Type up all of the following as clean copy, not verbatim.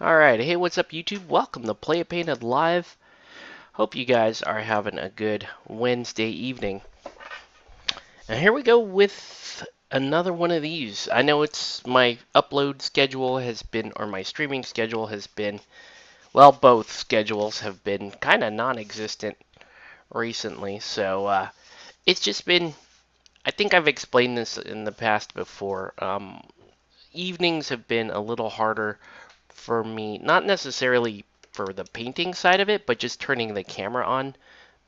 Alright, hey, what's up, YouTube? Welcome to Play It Painted Live. Hope you guys are having a good Wednesday evening. And here we go with another one of these. I know it's my upload schedule has been, or my streaming schedule has been, well, both schedules have been kind of non-existent recently. So it's just been, I think I've explained this in the past before. Evenings have been a little harder for me, not necessarily for the painting side of it, but just turning the camera on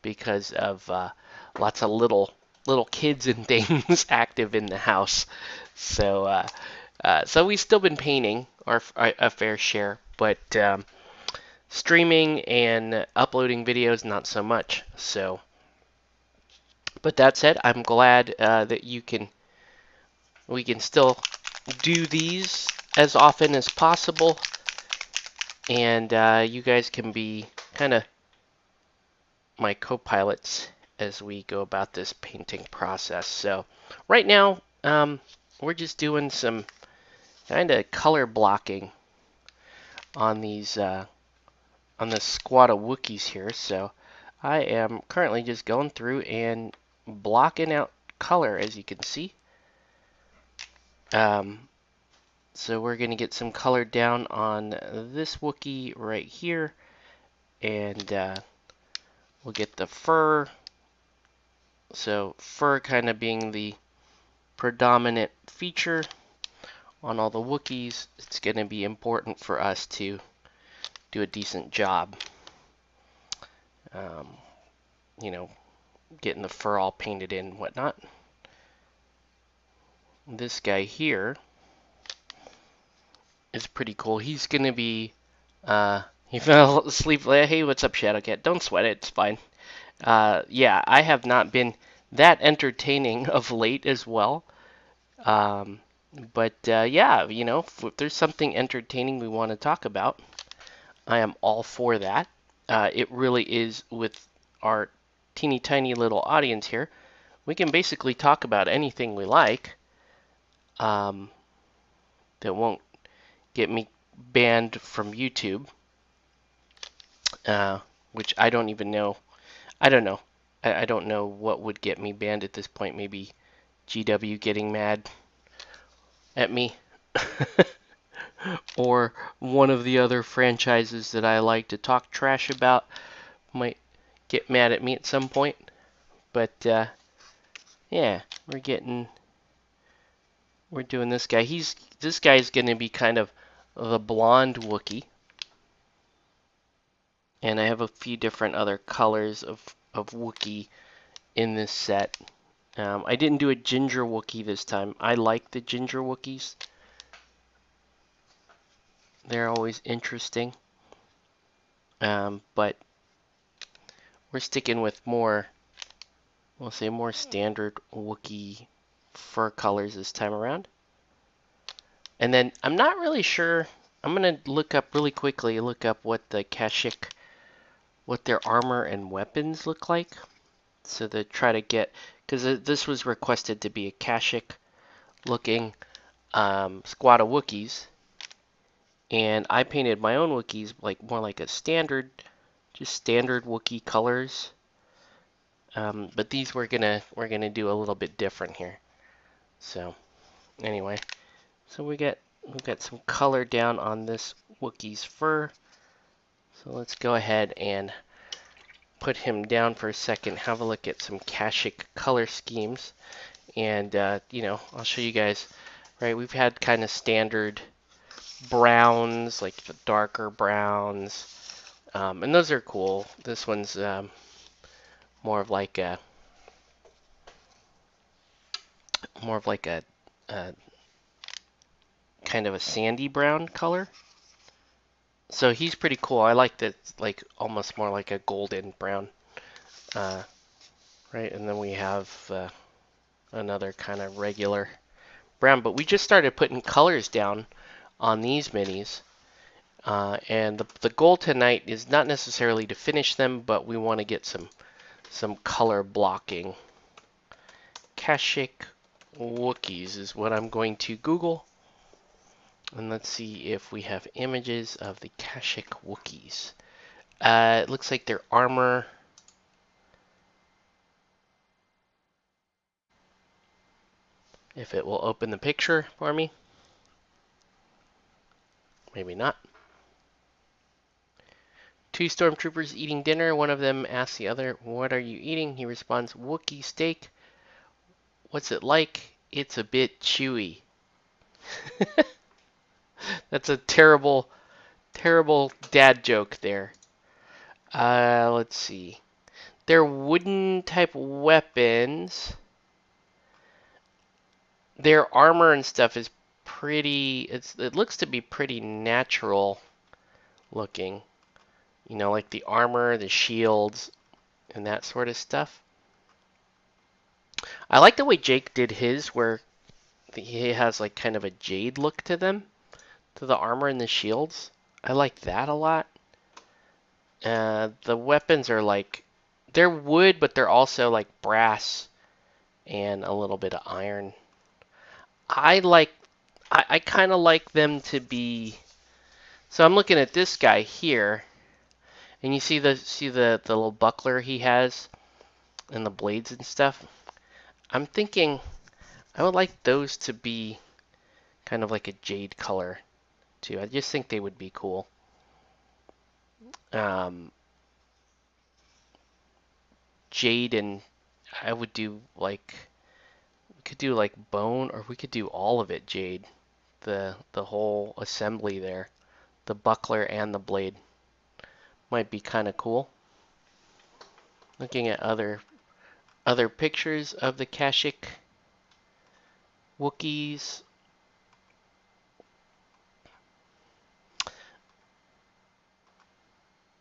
because of lots of little kids and things active in the house. So we've still been painting our a fair share, but streaming and uploading videos not so much. So, but that said, I'm glad that we can still do these as often as possible, and you guys can be kind of my co-pilots as we go about this painting process. So right now, we're just doing some kind of color blocking on these on this squad of Wookiees here. So I am currently just going through and blocking out color, as you can see. Um, so we're going to get some color down on this Wookiee right here, and we'll get the fur. So fur kind of being the predominant feature on all the Wookiees. It's going to be important for us to do a decent job, um, you know, getting the fur all painted in and whatnot. This guy here is pretty cool. He's going to be, he fell asleep. Hey, what's up, Shadowcat? Don't sweat it. It's fine. Yeah, I have not been that entertaining of late as well. Um, but yeah, if there's something entertaining we want to talk about, I am all for that. It really is, with our teeny tiny little audience here, we can basically talk about anything we like, um, that won't get me banned from YouTube, which I don't even know. I don't know. I don't know what would get me banned at this point. Maybe GW getting mad at me. Or one of the other franchises that I like to talk trash about might get mad at me at some point. But yeah, we're doing this guy. This guy's going to be kind of the blonde Wookiee, and I have a few different other colors of Wookiee in this set. I didn't do a ginger Wookiee this time. I like the ginger Wookiees. They're always interesting. But we're sticking with we'll say more standard Wookiee fur colors this time around. And then I'm not really sure. I'm gonna look up really quickly. Look up what the Kashyyyk, what their armor and weapons look like. So to try to get, because this was requested to be a Kashyyyk looking squad of Wookiees, and I painted my own Wookiees like more like a standard, just standard Wookiee colors. But these we're gonna do a little bit different here. So anyway, so we got some color down on this Wookiee's fur. So let's go ahead and put him down for a second, have a look at some Kashyyyk color schemes, and I'll show you guys. Right, we've had kind of standard browns, like the darker browns, and those are cool. This one's more of like a a kind of a sandy brown color. So he's pretty cool. I like that, like almost more like a golden brown. Right, and then we have another kind of regular brown. But we just started putting colors down on these minis. And the goal tonight is not necessarily to finish them, but we want to get some color blocking. Kashyyyk Wookiees is what I'm going to Google. And let's see if we have images of the Kashyyyk Wookiees. It looks like their armor. If it will open the picture for me. Maybe not. Two stormtroopers eating dinner. One of them asks the other, "What are you eating?" He responds, "Wookiee steak." "What's it like?" "It's a bit chewy." That's a terrible, terrible dad joke there. Let's see. Their wooden type weapons. Their armor and stuff is pretty. It looks to be pretty natural looking. You know, like the armor, the shields, and that sort of stuff. I like the way Jake did his, where he has like kind of a jade look to them, to the armor and the shields. I like that a lot. The weapons are like, they're wood, but they're also like brass and a little bit of iron. I like, I kind of like them to be. So I'm looking at this guy here, and you see the little buckler he has, and the blades and stuff. I'm thinking I would like those to be kind of like a jade color too. I just think they would be cool. Um, Jade, and I would do like, we could do like bone, or we could do all of it jade. The whole assembly there, the buckler and the blade might be kind of cool. Looking at other pictures of the Kashyyyk Wookiees.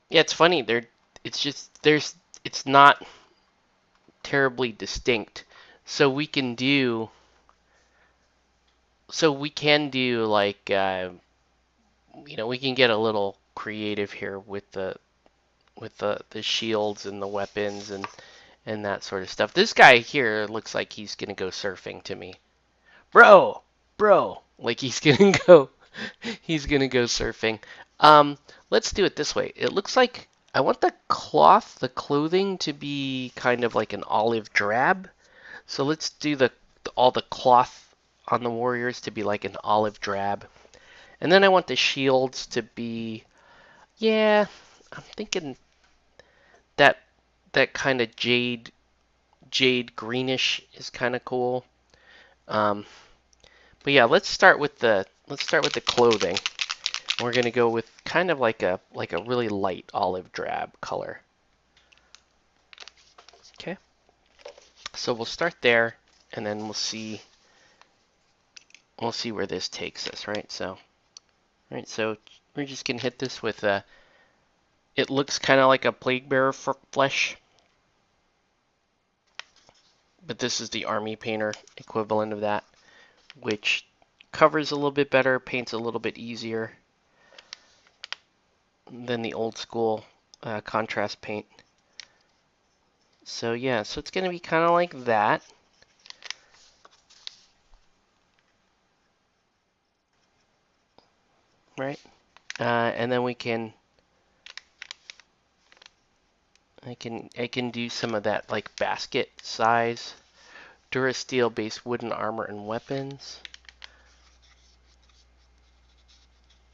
Yeah, it's funny. It's just it's not terribly distinct. So we can do like we can get a little creative here with the shields and the weapons and that sort of stuff. This guy here looks like he's gonna go surfing to me. Bro, like he's gonna go surfing. Let's do it this way. It looks like I want the clothing to be kind of like an olive drab. So let's do all the cloth on the warriors to be like an olive drab. And then I want the shields to be, yeah, I'm thinking that that kind of jade greenish is kind of cool. Um, but yeah, let's start with the clothing. We're gonna go with kind of like a really light olive drab color. Okay, so we'll start there, and then we'll see where this takes us, right? So we're just gonna hit this with a. It looks kind of like a plague bearer flesh, but this is the army painter equivalent of that, which covers a little bit better, paints a little bit easier than the old school contrast paint. So yeah, so it's gonna be kind of like that. Right? And then I can do some of that like basket size Durasteel based wooden armor and weapons.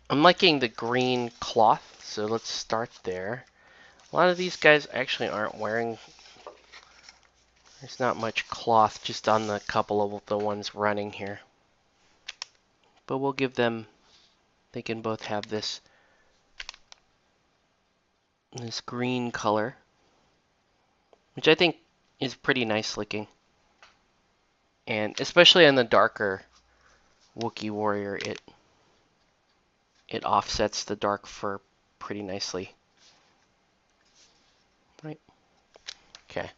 I'm liking the green cloth, so let's start there. A lot of these guys actually aren't wearing. There's not much cloth just on the couple of the ones running here. But we'll give them. They can both have this green color, which I think is pretty nice looking. And especially on the darker Wookiee warrior, it offsets the dark fur pretty nicely. Right? Okay.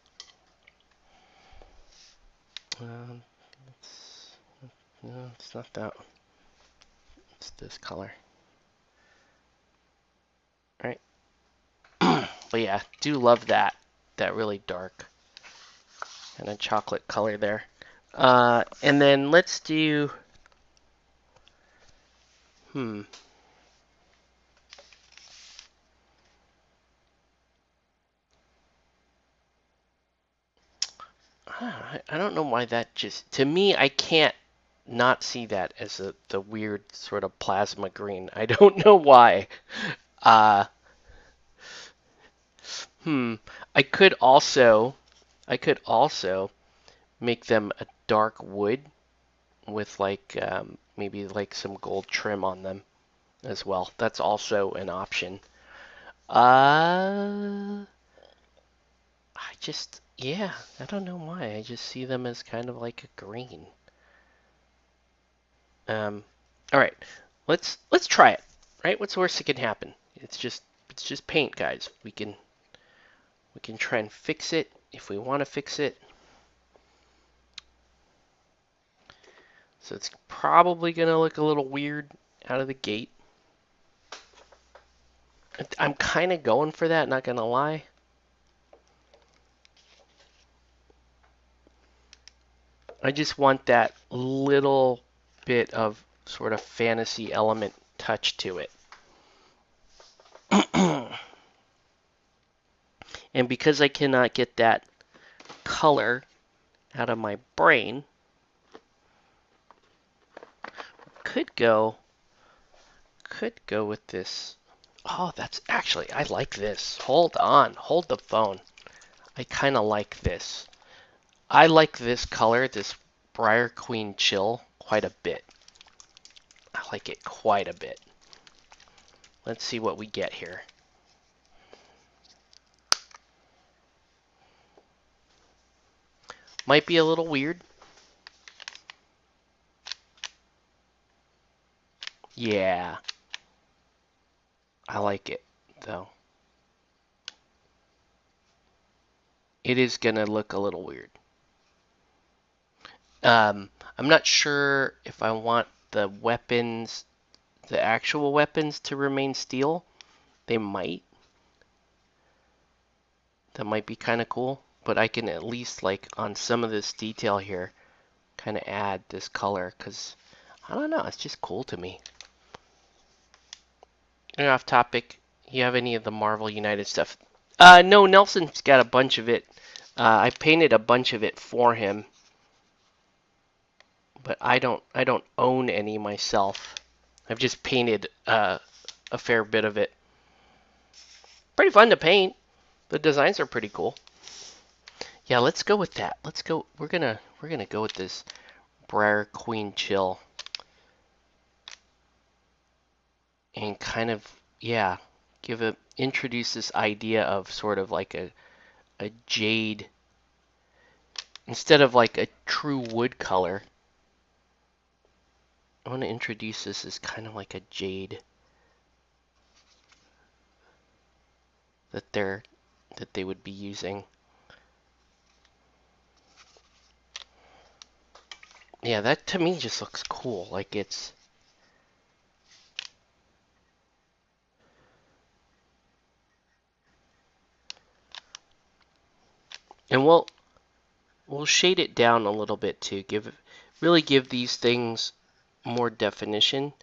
No, it's not that. It's this color. All right. But yeah, do love that really dark and a chocolate color there. And then let's do. Hmm. I don't know why that just, to me, I can't not see that as the weird sort of plasma green. I don't know why. Uh, hmm. I could also, I could also make them a dark wood with like maybe like some gold trim on them as well. That's also an option. I just, yeah, I don't know why. I just see them as kind of like a green. Um, all right, let's try it. Right? What's the worst that can happen? It's just paint, guys. We can try and fix it if we want to fix it. So it's probably gonna look a little weird out of the gate. I'm kind of going for that, not gonna lie. I just want that little bit of sort of fantasy element touch to it. And because I cannot get that color out of my brain, could go with this. Oh, that's actually, I like this. Hold on, hold the phone. I kind of like this. I like this color, this Briar Queen Chill, quite a bit. I like it quite a bit. Let's see what we get here. Might be a little weird. Yeah, I like it, though. It is going to look a little weird. I'm not sure if I want the weapons, the actual weapons, to remain steel. They might. That might be kind of cool. But I can at least, like, on some of this detail here, kind of add this color. Because, I don't know, it's just cool to me. And off topic, you have any of the Marvel United stuff? No, Nelson's got a bunch of it. I painted a bunch of it for him. But I don't own any myself. I've just painted a fair bit of it. Pretty fun to paint. The designs are pretty cool. Yeah, let's go with that. Let's go. We're gonna go with this Briar Queen Chill and kind of, yeah, introduce this idea of sort of like a jade instead of like a true wood color. I want to introduce this as kind of like a jade that they would be using. Yeah, that to me just looks cool. Like it's, and we'll shade it down a little bit to really give these things more definition.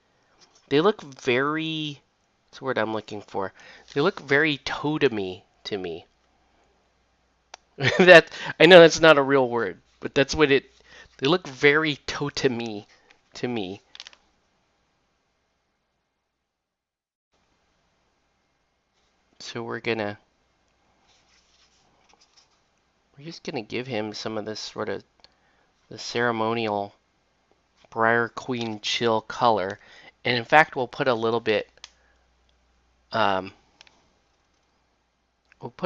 They look very, what's the word I'm looking for? They look very totemy to me. That, I know that's not a real word, but that's what it, they look very totemy to me. So we're just gonna give him some of this sort of the ceremonial Briar Queen chill color. And in fact, um, we'll put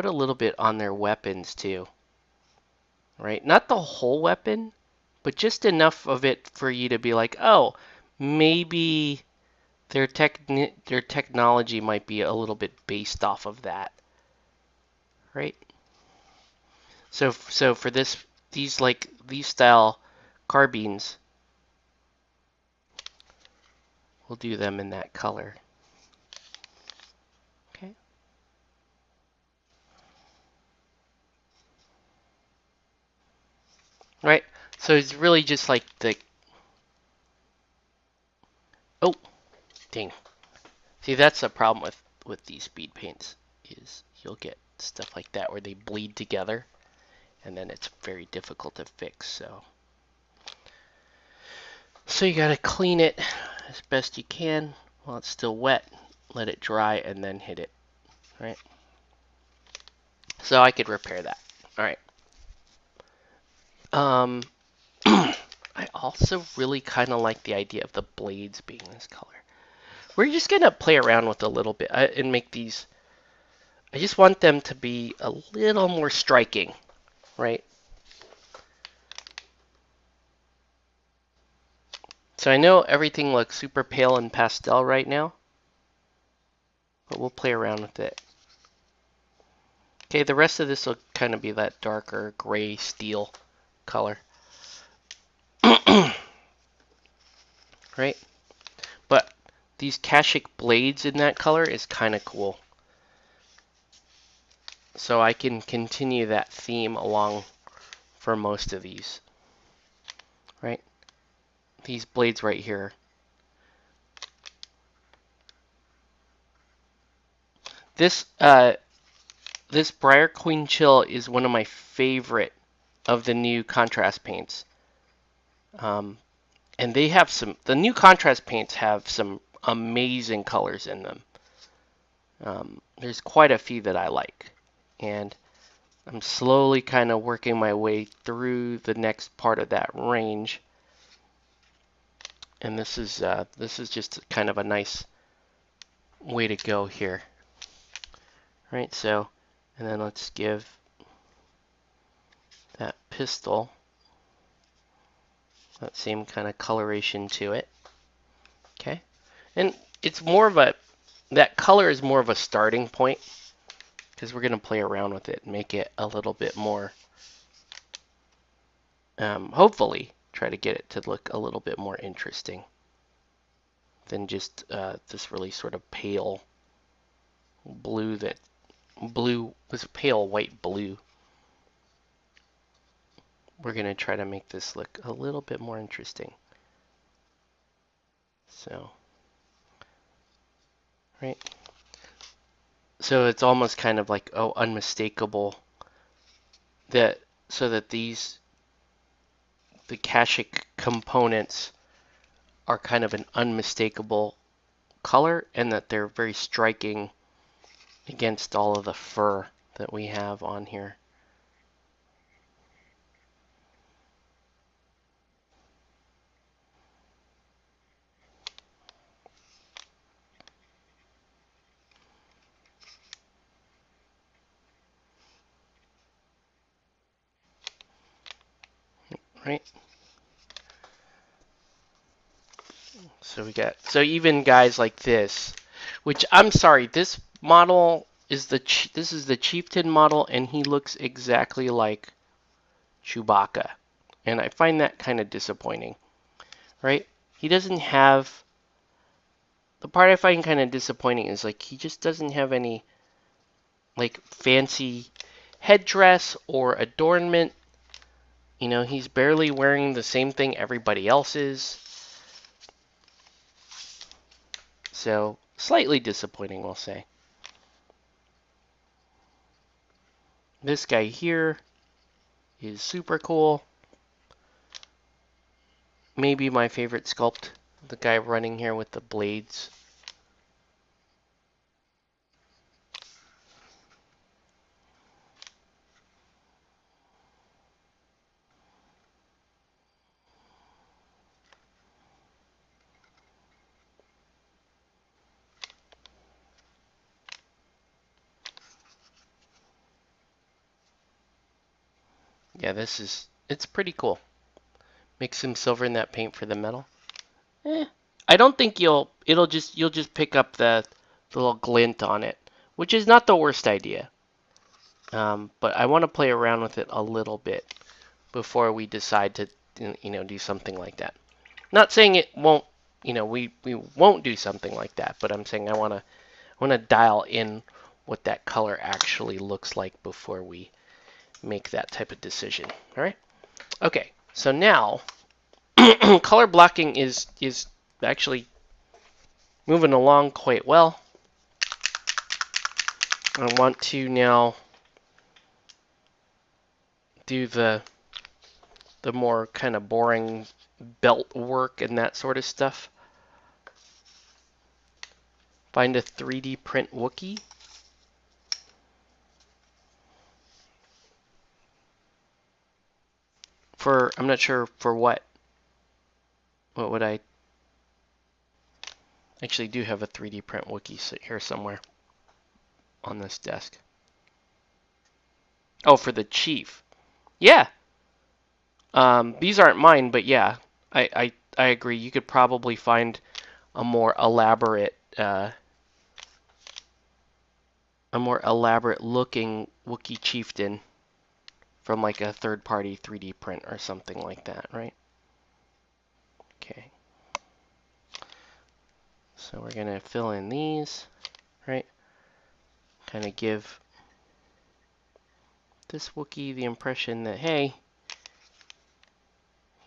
a little bit on their weapons too, right? Not the whole weapon, but just enough of it for you to be like, oh, maybe their technology might be a little bit based off of that, right? So for these style carbines, we'll do them in that color. Okay. Right. So it's really just like the, oh, Dang. See, that's the problem with these speed paints is you'll get stuff like that where they bleed together, and then it's very difficult to fix. So you gotta clean it as best you can while it's still wet. Let it dry and then hit it. Right. So I could repair that. All right. I also really kind of like the idea of the blades being this color. We're just gonna play around with a little bit and make these. I just want them to be a little more striking, right? So I know everything looks super pale and pastel right now, but we'll play around with it. Okay, the rest of this will kind of be that darker gray steel color. Right? But these Kashik blades in that color is kind of cool. So I can continue that theme along for most of these. Right? These blades right here. This this Briar Queen Chill is one of my favorite of the new contrast paints. And they have the new contrast paints have some amazing colors in them. There's quite a few that I like. And I'm slowly kind of working my way through the next part of that range. And this is just kind of a nice way to go here. Right, so, and then let's give that pistol that same kind of coloration to it. Okay, and it's more of that color is more of a starting point because we're going to play around with it and make it a little bit more, hopefully try to get it to look a little bit more interesting than just this really sort of pale blue this pale white blue. We're going to try to make this look a little bit more interesting. So, right. So it's almost kind of like, oh, unmistakable so that the Kashik components are kind of an unmistakable color and that they're very striking against all of the fur that we have on here. Right? So even guys like this, which I'm sorry, this model is this is the Chieftain model and he looks exactly like Chewbacca. And I find that kind of disappointing. Right? He doesn't have the part I find kind of disappointing is like he just doesn't have any like fancy headdress or adornment. You know, he's barely wearing the same thing everybody else is. So, slightly disappointing, we'll say. This guy here is super cool. Maybe my favorite sculpt. The guy running here with the blades. Yeah, it's pretty cool. Mix some silver in that paint for the metal. I don't think you'll just pick up the little glint on it, which is not the worst idea. But I want to play around with it a little bit before we decide to, do something like that. Not saying it won't, we won't do something like that, but I'm saying I want to dial in what that color actually looks like before we make that type of decision. All right. Okay. So now color blocking is actually moving along quite well. I want to now do the more kind of boring belt work and that sort of stuff. Find a 3D print Wookiee. I'm not sure for what. What would I actually do have a 3D print Wookiee sit here somewhere on this desk. Oh, for the chief. Yeah. These aren't mine, but yeah, I agree. You could probably find a more elaborate looking Wookiee chieftain from like a third-party 3D print or something like that, right? Okay. So we're gonna fill in these, right? Kind of give this Wookiee the impression that, hey,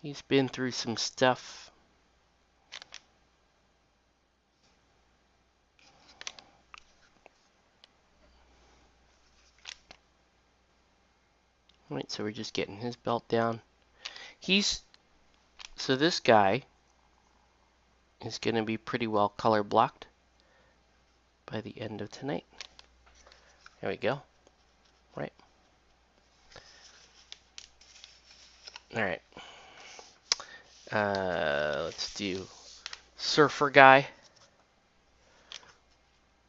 he's been through some stuff. Right, so we're just getting his belt down. So this guy is going to be pretty well color blocked by the end of tonight. There we go. Right. All right. Let's do surfer guy.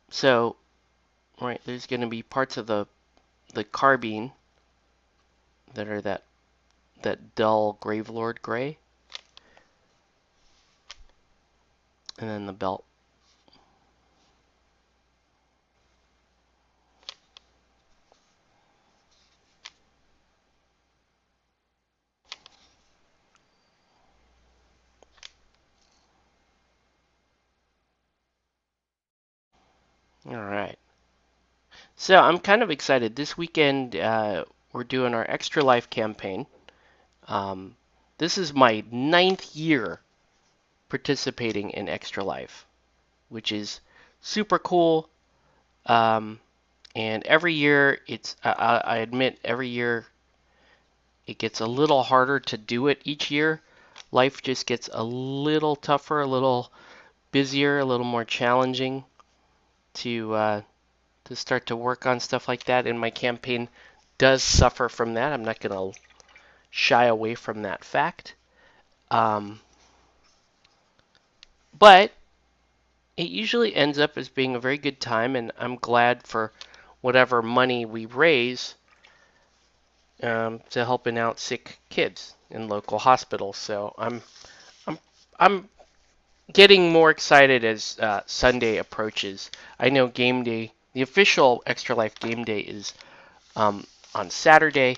So, right, there's going to be parts of the carbine that are that dull Gravelord gray, and then the belt. All right. So I'm kind of excited. This weekend, we're doing our Extra Life campaign. This is my 9th year participating in Extra Life, which is super cool. And every year, I admit, every year it gets a little harder to do it each year. Life just gets a little tougher, a little busier, a little more challenging to start to work on stuff like that. And my campaign does suffer from that. I'm not going to shy away from that fact. But it usually ends up as being a very good time, and I'm glad for whatever money we raise to helping out sick kids in local hospitals. So I'm getting more excited as Sunday approaches. I know game day, the official Extra Life game day is on Saturday,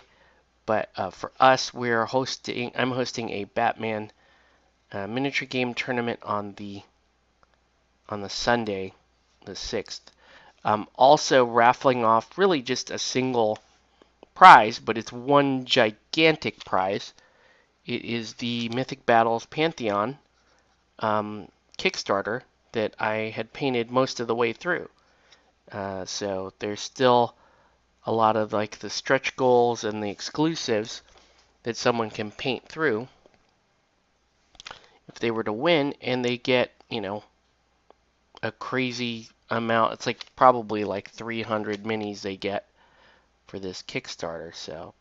but for us, I'm hosting a Batman miniature game tournament on the Sunday, the 6th. Also raffling off really just a single prize, but it's one gigantic prize. It is the Mythic Battles Pantheon Kickstarter that I had painted most of the way through. So there's still a lot of like the stretch goals and the exclusives that someone can paint through if they were to win, and they get, a crazy amount. It's like probably like 300 minis they get for this Kickstarter. So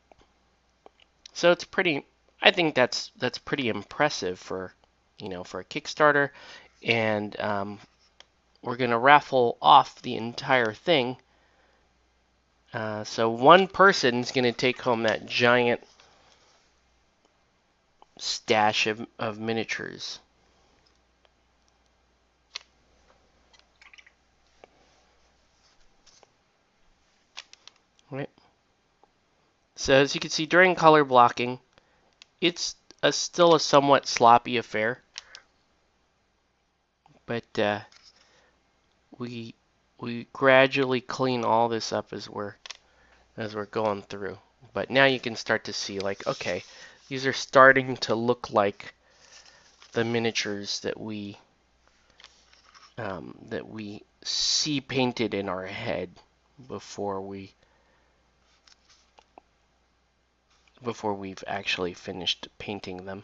it's pretty. I think that's pretty impressive for for a Kickstarter, and we're gonna raffle off the entire thing. So one person's gonna take home that giant stash of miniatures. Right. So as you can see during color blocking, it's still a somewhat sloppy affair, but we gradually clean all this up as we're going through. But now you can start to see, like, okay, these are starting to look like the miniatures that we that we see painted in our head before we've actually finished painting them.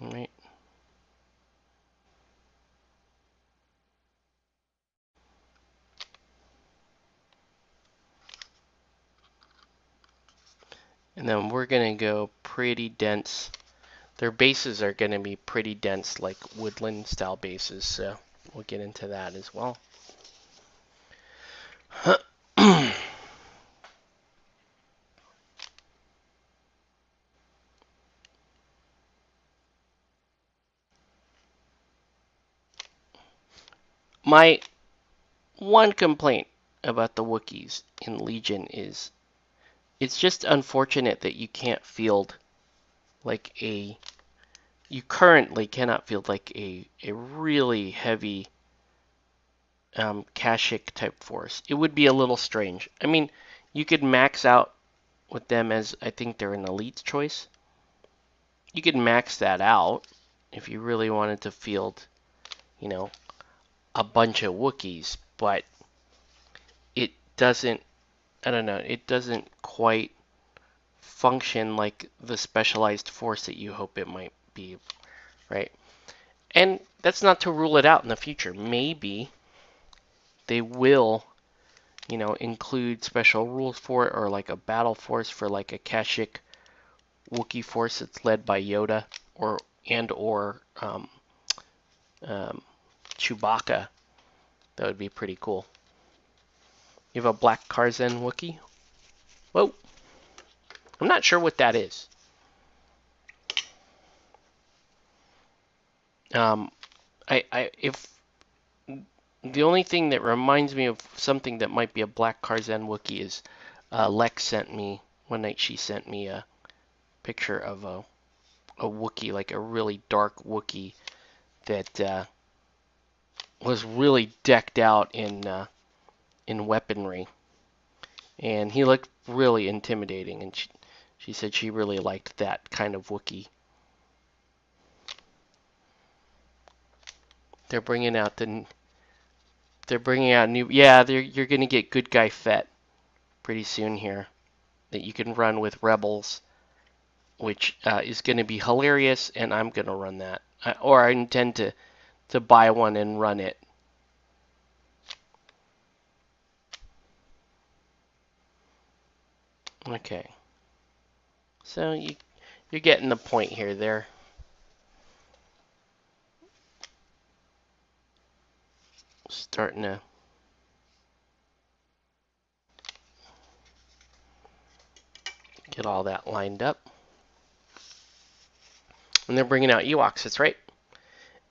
All right. And then we're going to go pretty dense. Their bases are going to be pretty dense, like woodland style bases, so we'll get into that as well. My one complaint about the Wookiees in Legion is it's just unfortunate that you can't field like you currently cannot field like a really heavy Kashyyyk type force. It would be a little strange. I mean, you could max out with them as I think they're an elite choice. You could max that out if you really wanted to field, you know, a bunch of Wookiees, but it doesn't, I don't know, it doesn't quite function like the specialized force that you hope it might be, right? And that's not to rule it out in the future. Maybe they will, include special rules for it, or like a battle force for like a Kashyyyk Wookiee force that's led by Yoda or um, Chewbacca. That would be pretty cool. You have a black Karzen Wookiee? Whoa. I'm not sure what that is. If the only thing that reminds me of something that might be a black Karzen Wookiee is Lex sent me one night. She sent me a picture of a Wookiee, like a really dark Wookiee that was really decked out in weaponry, and he looked really intimidating. And she said she really liked that kind of Wookiee. They're bringing out new. Yeah, you're gonna get Good Guy Fett pretty soon here that you can run with Rebels, which is gonna be hilarious, and I'm gonna run that, or I intend to buy one and run it. Okay, so you're getting the point here. There, starting to get all that lined up. And they're bringing out Ewoks, that's right.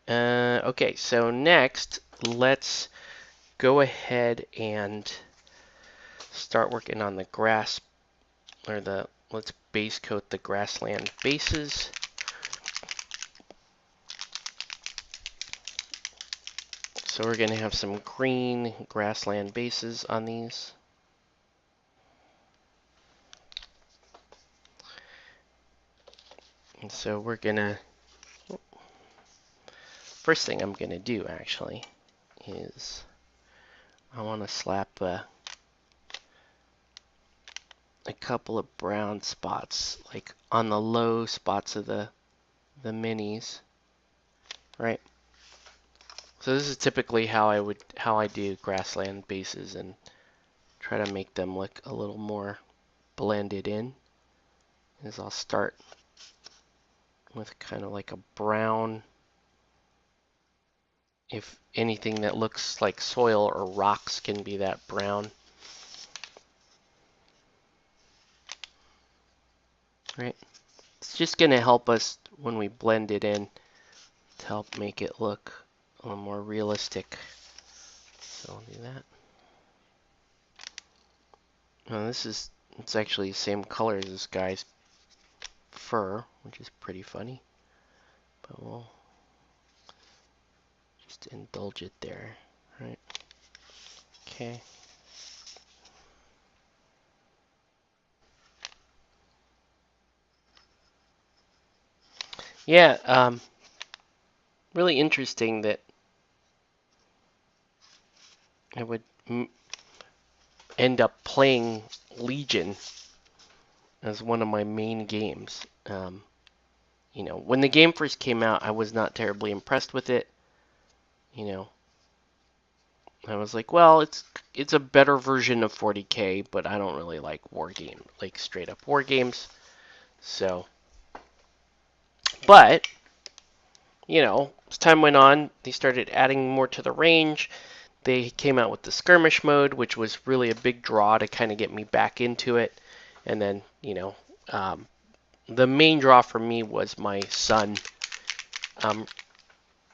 Okay, so next, let's go ahead and start working on the grass, or let's base coat the grassland bases. So we're going to have some green grassland bases on these. And so we're going to, first thing I'm going to do actually is I want to slap a couple of brown spots, like on the low spots of the minis, right? So this is typically how I do grassland bases and try to make them look a little more blended in. Is I'll start with kind of like a brown, if anything that looks like soil or rocks can be that brown. Right? It's just going to help us when we blend it in to help make it look a little more realistic. So I'll do that. Now it's actually the same color as this guy's fur, which is pretty funny. But Just indulge it there, right? Okay. Yeah, really interesting that I would end up playing Legion as one of my main games. You know, when the game first came out, I was not terribly impressed with it. You know, I was like, well, it's a better version of 40K, but I don't really like like straight up war games. So, but you know, as time went on, they started adding more to the range. They came out with the skirmish mode, which was really a big draw to kind of get me back into it. And then, you know, the main draw for me was my son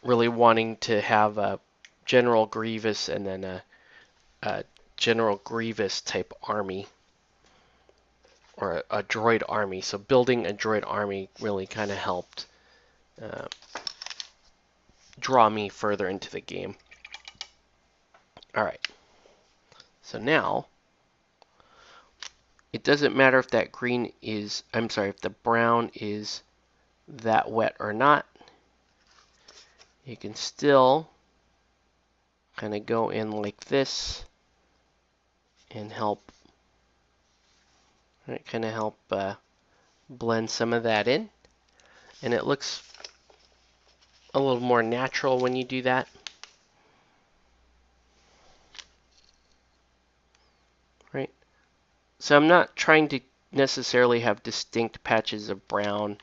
really wanting to have a General Grievous and then a General Grievous type army or a droid army. So building a droid army really kind of helped uh, draw me further into the game. All right. So now it doesn't matter if that green is, I'm sorry, if the brown is that wet or not. You can still kind of go in like this and help, right, kind of help blend some of that in. And it looks a little more natural when you do that. Right? So I'm not trying to necessarily have distinct patches of brown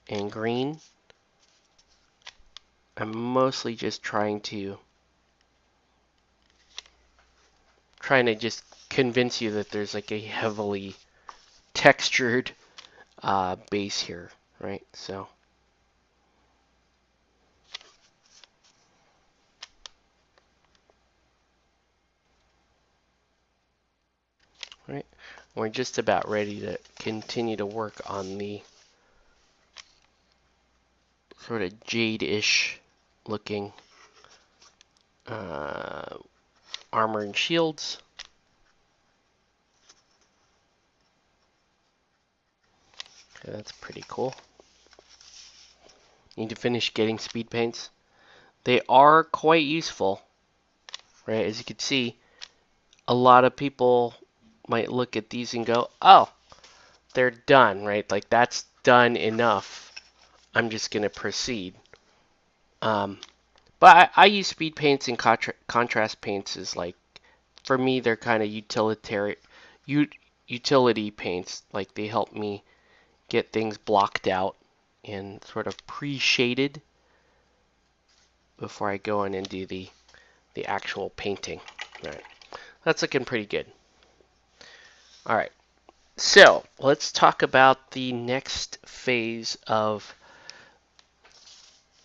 and green. I'm mostly just trying to just convince you that there's like a heavily textured base here, right? So right, we're just about ready to continue to work on the sort of jade-ish looking uh, armor and shields. Okay, that's pretty cool. Need to finish getting speed paints. They are quite useful, right? As you can see, a lot of people might look at these and go, oh, they're done, right? Like that's done enough. I'm just going to proceed. But I use speed paints and contrast paints as like, for me, they're kind of utility paints. Like they help me get things blocked out and sort of pre-shaded before I go in and do the actual painting. All right, that's looking pretty good. All right, so let's talk about the next phase of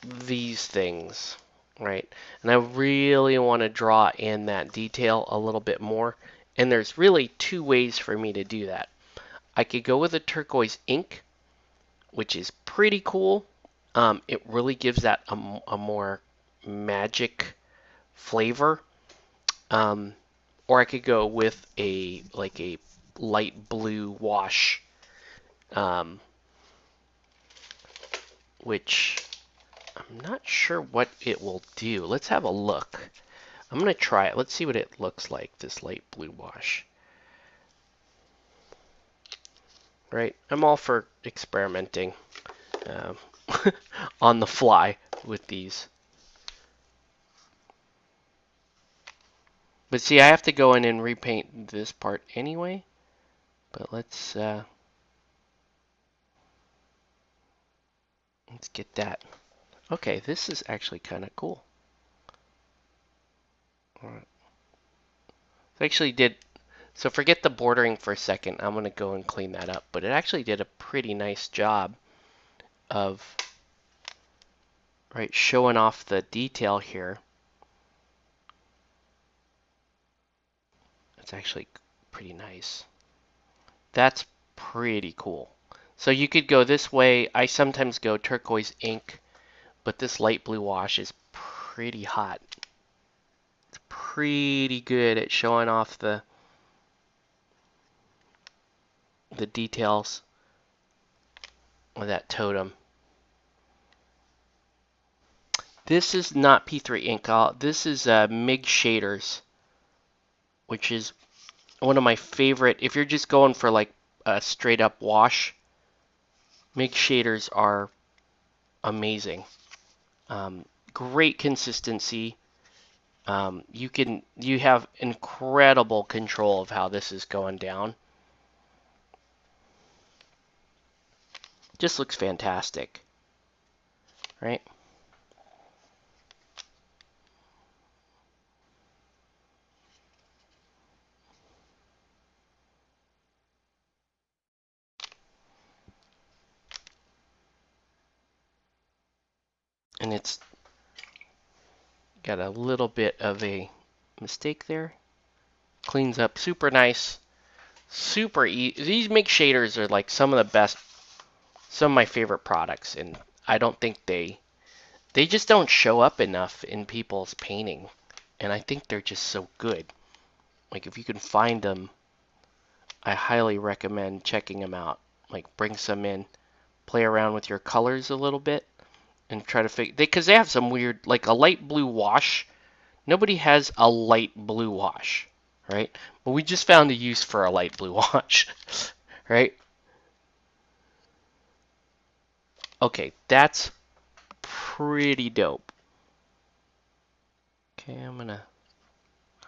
these things, right? And I really want to draw in that detail a little bit more. And there's really two ways for me to do that. I could go with a turquoise ink, which is pretty cool. It really gives that a more magic flavor. Or I could go with a light blue wash, um, which I'm not sure what it will do. Let's have a look. I'm going to try it. Let's see what it looks like, this light blue wash. Right? I'm all for experimenting um, on the fly with these. But see, I have to go in and repaint this part anyway. But let's get that. Okay, this is actually kind of cool. All right. It actually did. So forget the bordering for a second. I'm going to go and clean that up. But it actually did a pretty nice job of showing off the detail here. It's actually pretty nice. That's pretty cool. So you could go this way. I sometimes go turquoise ink, but this light blue wash is pretty hot. It's pretty good at showing off the details of that totem. This is not P3 ink. This is MIG shaders, which is one of my favorite. If you're just going for like a straight up wash, MIG shaders are amazing. Great consistency. You have incredible control of how this is going down. Just looks fantastic, right? And it's got a little bit of a mistake there. Cleans up super nice, super easy. These MIG shaders are like some of the best, some of my favorite products, and I don't think they just don't show up enough in people's painting, and I think they're just so good. Like if you can find them, I highly recommend checking them out. Like bring some in, play around with your colors a little bit, and try to figure because they have some weird like a light blue wash. Nobody has a light blue wash, right? But we just found a use for a light blue wash, right? Okay, that's pretty dope. Okay, I'm gonna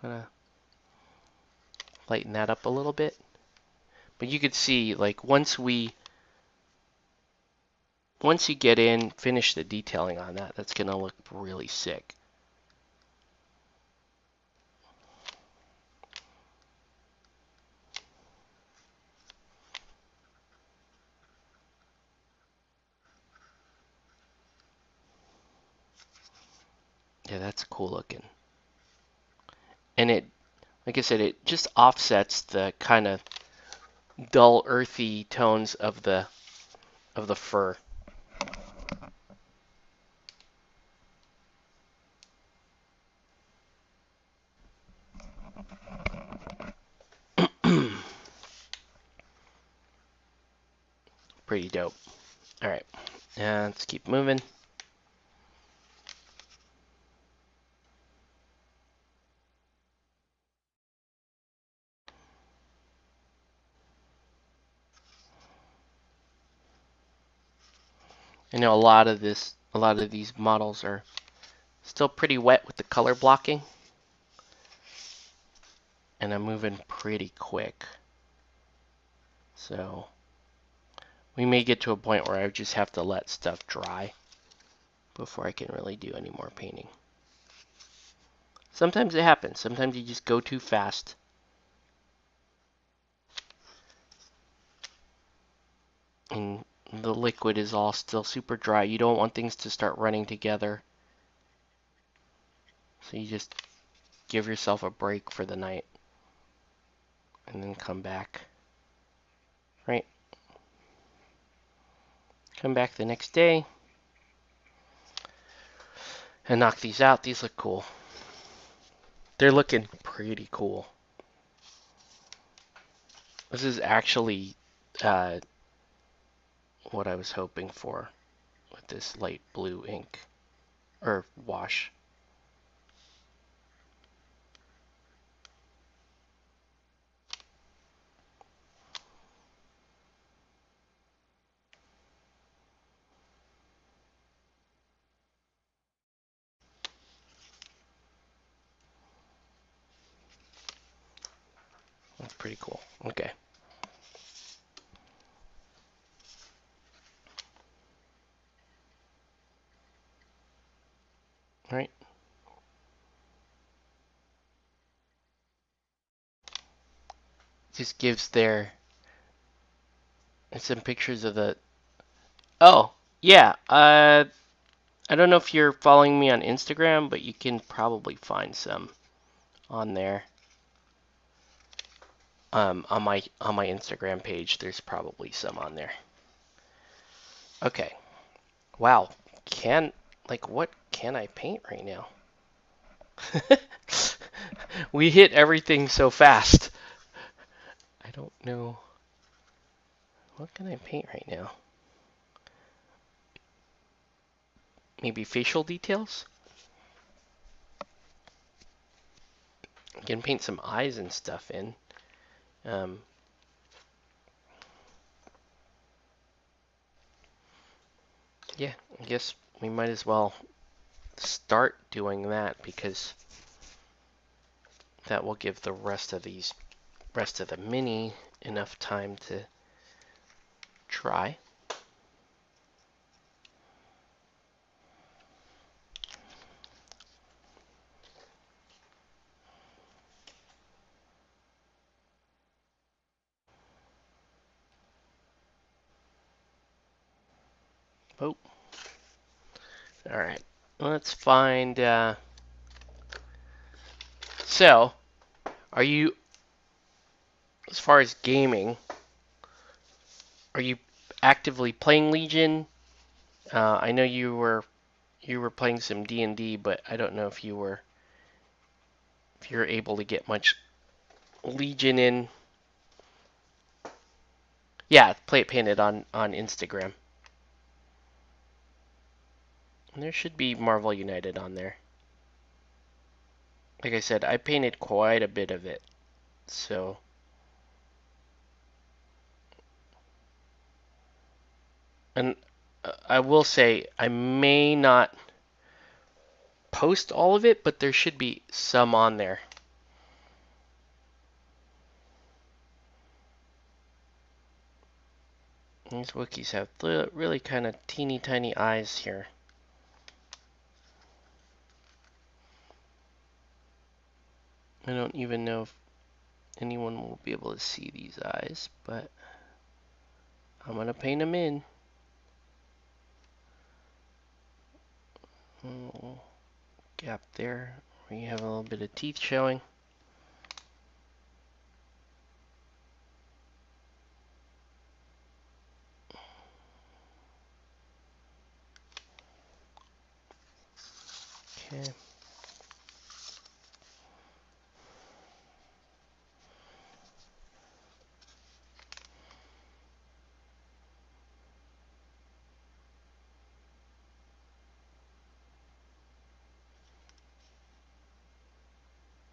kind of lighten that up a little bit. But you could see, like, once you get in, finish the detailing on that, that's gonna look really sick. Yeah, that's cool looking. And it, like I said, it just offsets the kind of dull, earthy tones of the fur. Pretty dope. All right, and let's keep moving. I know a lot of these models are still pretty wet with the color blocking, and I'm moving pretty quick. So we may get to a point where I just have to let stuff dry before I can really do any more painting. Sometimes it happens. Sometimes you just go too fast. And the liquid is all still super dry. You don't want things to start running together. So you just give yourself a break for the night. And then come back. Right? Come back the next day. And knock these out. These look cool. They're looking pretty cool. This is actually what I was hoping for with this light blue ink or wash. That's pretty cool. Okay. All right. Just gives some pictures of the. Oh, yeah. I don't know if you're following me on Instagram, but you can probably find some on there. On my Instagram page, there's probably some on there. Okay. Wow. What can I paint right now? We hit everything so fast. I don't know. What can I paint right now? Maybe facial details? I can paint some eyes and stuff in. Um, yeah, I guess we might as well start doing that because that will give the rest of the mini enough time to try. Oh, all right. Let's find. So, are you, as far as gaming, are you actively playing Legion? I know you were playing some D&D, but I don't know if you're able to get much Legion in. Yeah, play it painted on Instagram. And there should be Marvel United on there. Like I said, I painted quite a bit of it, so. And I will say I may not post all of it, but there should be some on there. These Wookiees have really kind of teeny tiny eyes here. I don't even know if anyone will be able to see these eyes, but I'm gonna paint them in. A little gap there where you have a little bit of teeth showing. Okay.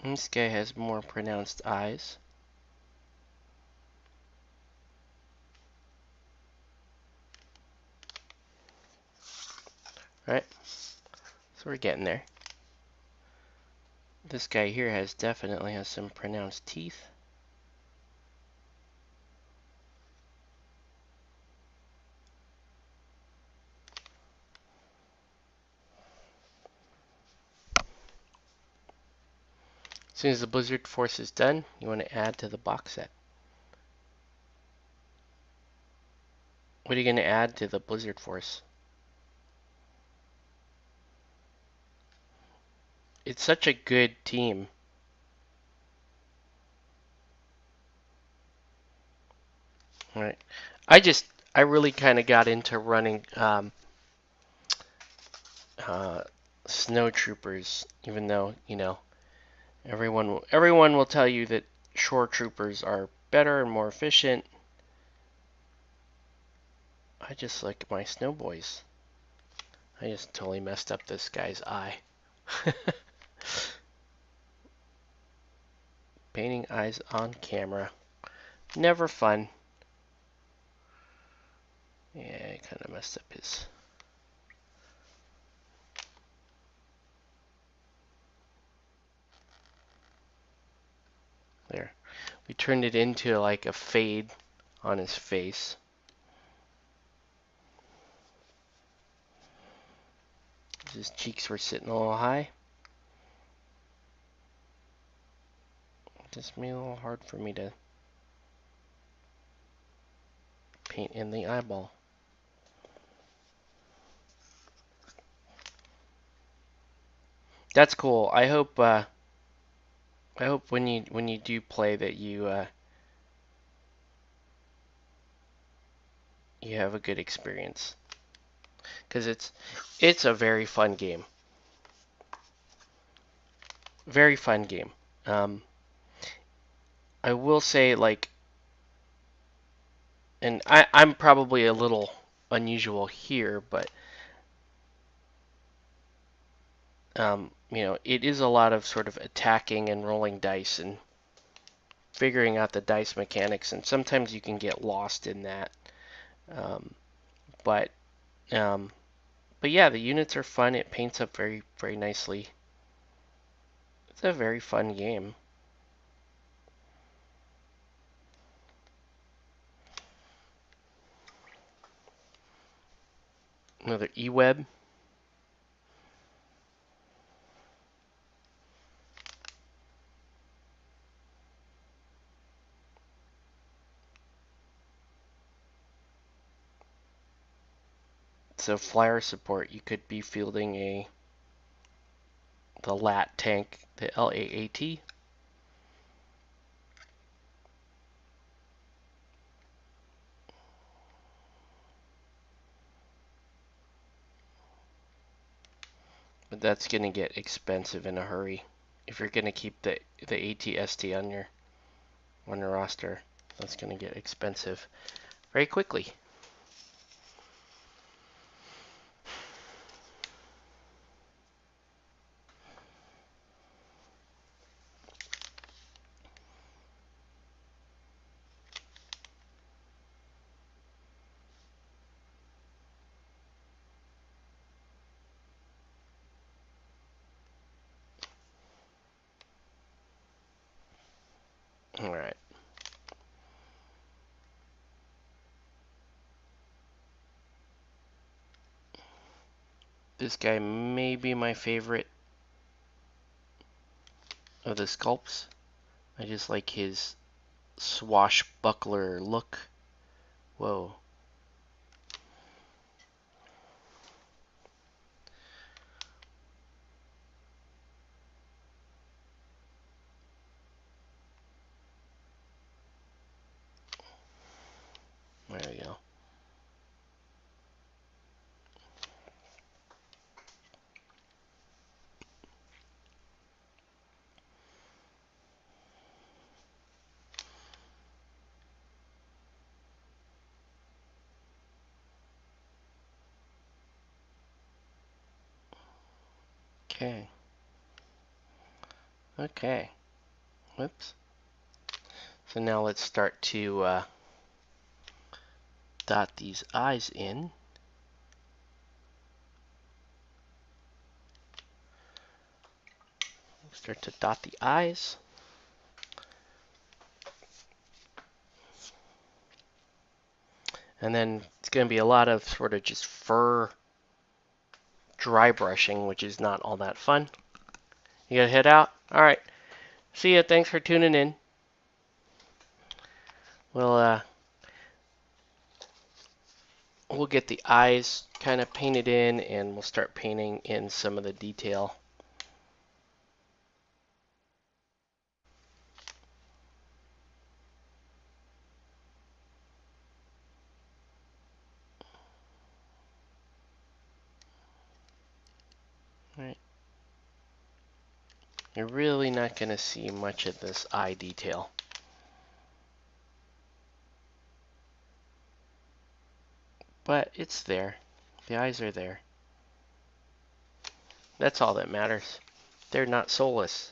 And this guy has more pronounced eyes. Right? So we're getting there. This guy here definitely has some pronounced teeth. As soon as the Blizzard Force is done, you want to add to the box set. What are you going to add to the Blizzard Force? It's such a good team. All right. I really kind of got into running uh, snow troopers, even though, everyone will tell you that shore troopers are better and more efficient. I just like my snow boys. I just totally messed up this guy's eye. Painting eyes on camera. Never fun. Yeah, I kind of messed up his. There. We turned it into like a fade on his face. His cheeks were sitting a little high. Just made it a little hard for me to paint in the eyeball. That's cool. I hope when you do play that you have a good experience, because it's a very fun game. Very fun game. Um, I will say, like, and I'm probably a little unusual here, but it is a lot of sort of attacking and rolling dice and figuring out the dice mechanics, and sometimes you can get lost in that. Um, but um, but yeah, the units are fun. It paints up very very nicely. It's a very fun game. Another E-Web. So flyer support, you could be fielding the LAT tank, the LAAT. But that's going to get expensive in a hurry if you're going to keep the ATST on your roster. That's going to get expensive very quickly. All right. This guy may be my favorite of the sculpts. I just like his swashbuckler look. Whoa. There we go. Okay. Okay. Whoops. So now let's start to dot these eyes in. Start to dot the eyes. And then it's going to be a lot of sort of just fur dry brushing, which is not all that fun. You gotta head out? Alright. See ya. Thanks for tuning in. We'll we'll get the eyes kind of painted in, and we'll start painting in some of the detail. Right. You're really not going to see much of this eye detail. But it's there. The eyes are there. That's all that matters. They're not soulless.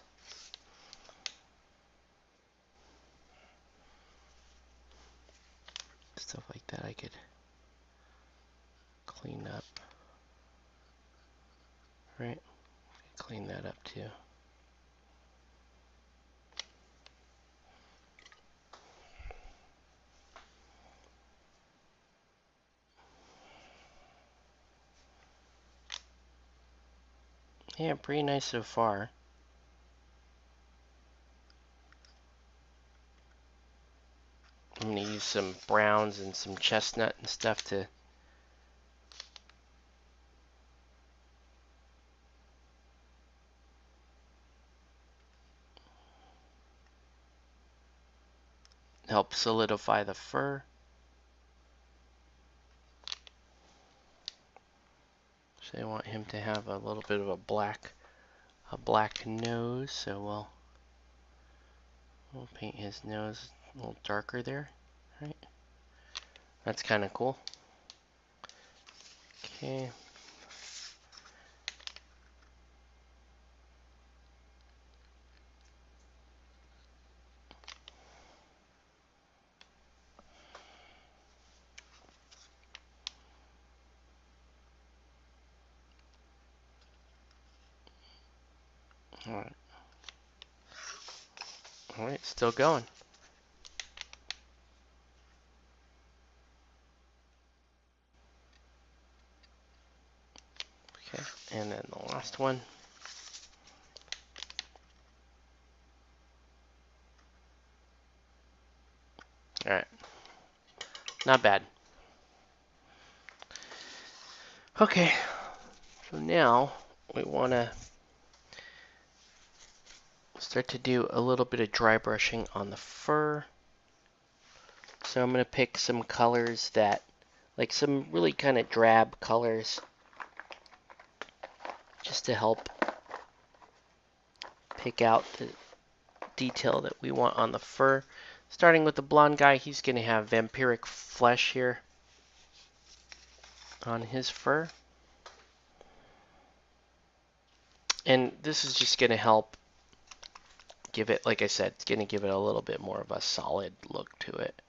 Stuff like that I could clean up. Right? Clean that up too. Yeah, pretty nice so far. I'm going to use some browns and some chestnut and stuff to help solidify the fur. So I want him to have a little bit of a black a black nose, so we'll paint his nose a little darker there. Right? That's kind of cool. Okay. All right. All right, still going. Okay, and then the last one. All right, not bad. Okay, so now we want to start to do a little bit of dry brushing on the fur. So I'm going to pick some colors that, like some really kind of drab colors, just to help pick out the detail that we want on the fur. Starting with the blonde guy, he's going to have vampiric flesh here on his fur. And this is just going to help give it, like I said, it's going to give it a little bit more of a solid look to it.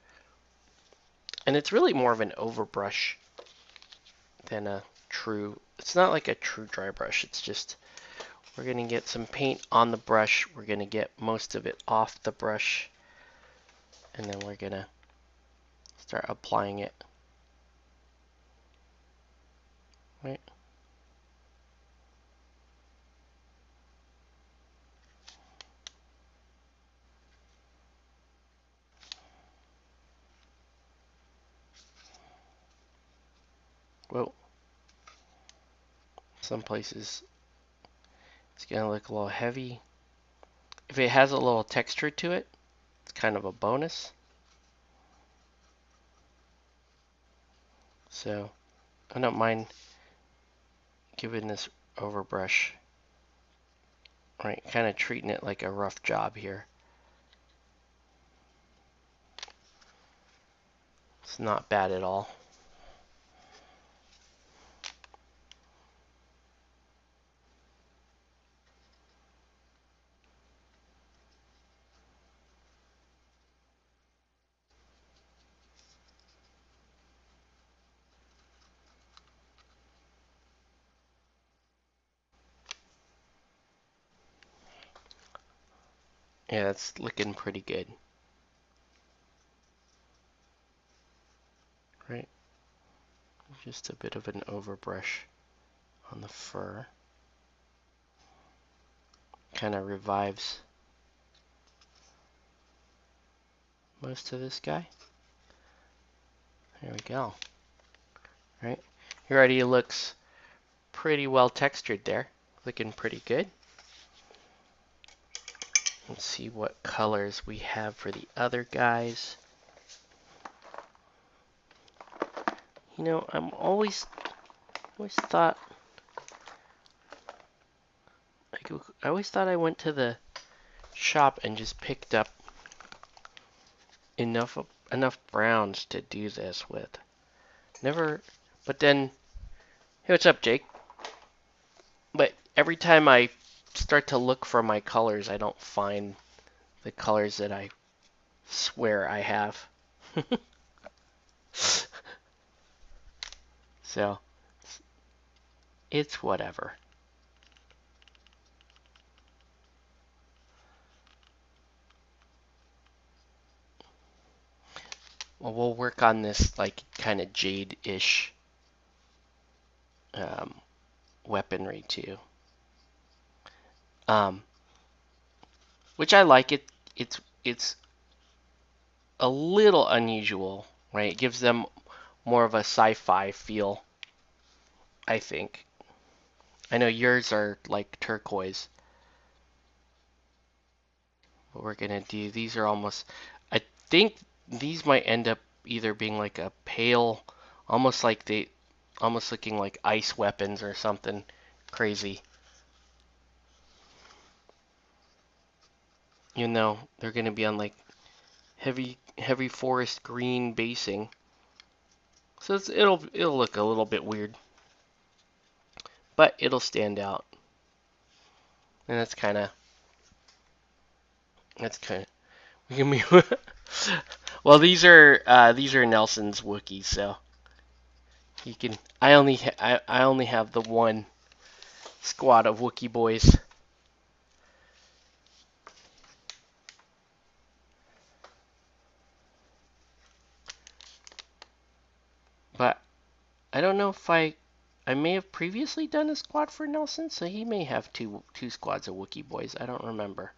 And it's really more of an overbrush than a true, it's not like a true dry brush. It's just, we're going to get some paint on the brush. We're going to get most of it off the brush. And then we're going to start applying it. Right? Whoa. Some places it's going to look a little heavy. If it has a little texture to it, it's kind of a bonus. So I don't mind giving this overbrush, right, kind of treating it like a rough job here. It's not bad at all. Yeah, that's looking pretty good. Right? Just a bit of an overbrush on the fur. Kind of revives most of this guy. There we go. Right? He already looks pretty well textured there. Looking pretty good. Let's see what colors we have for the other guys. You know, always thought, I always thought I went to the shop and just picked up enough browns to do this with. Never, but then, hey, what's up, Jake? But every time I start to look for my colors, I don't find the colors that I swear I have. So, it's whatever. Well, we'll work on this like kind of jade-ish weaponry too. Which I like it. It's a little unusual, right? It gives them more of a sci-fi feel, I think. I know yours are like turquoise. What we're gonna do, these are almost, I think these might end up either being like a pale, almost looking like ice weapons or something crazy. Even though they're going to be on like heavy forest green basing. So it'll look a little bit weird, but it'll stand out. And that's kind of well, these are Nelson's Wookiees, so you can. I only have the one squad of Wookiee boys. But I don't know if I may have previously done a squad for Nelson, so he may have two squads of Wookiee boys. I don't remember.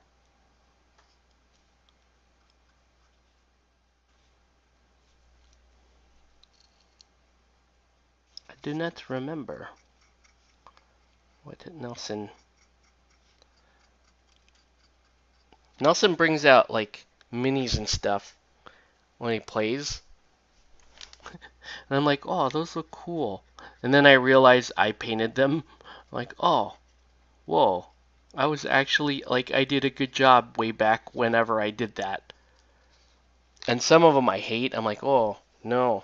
I do not remember what Nelson brings out like minis and stuff when he plays. And I'm like, oh, those look cool. And then I realize I painted them. I'm like, oh, whoa. I was actually, like, I did a good job way back whenever I did that. And some of them I hate. I'm like, oh, no,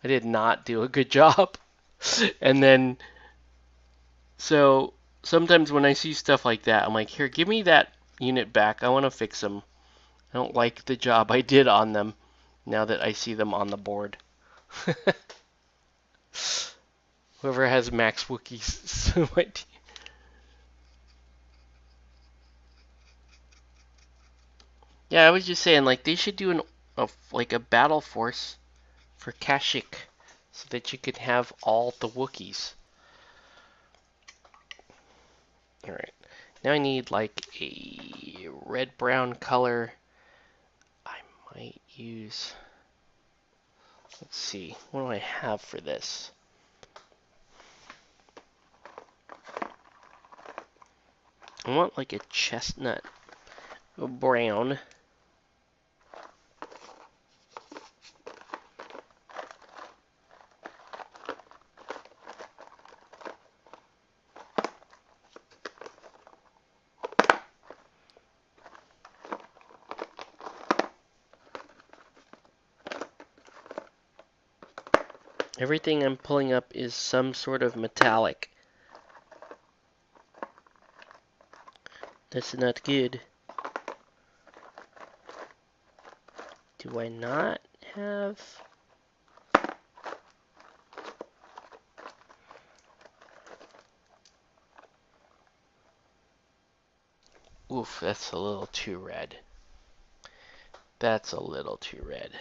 I did not do a good job. And then, so sometimes when I see stuff like that, I'm like, here, give me that unit back. I want to fix them. I don't like the job I did on them now that I see them on the board. Whoever has max Wookiees. Yeah, I was just saying, like, they should do like a battle force for Kashyyyk so that you could have all the Wookiees. Alright, now I need like a red-brown color. I might use, let's see, what do I have for this? I want like a chestnut brown. Everything I'm pulling up is some sort of metallic. That's not good. Do I not have... Oof, that's a little too red. That's a little too red.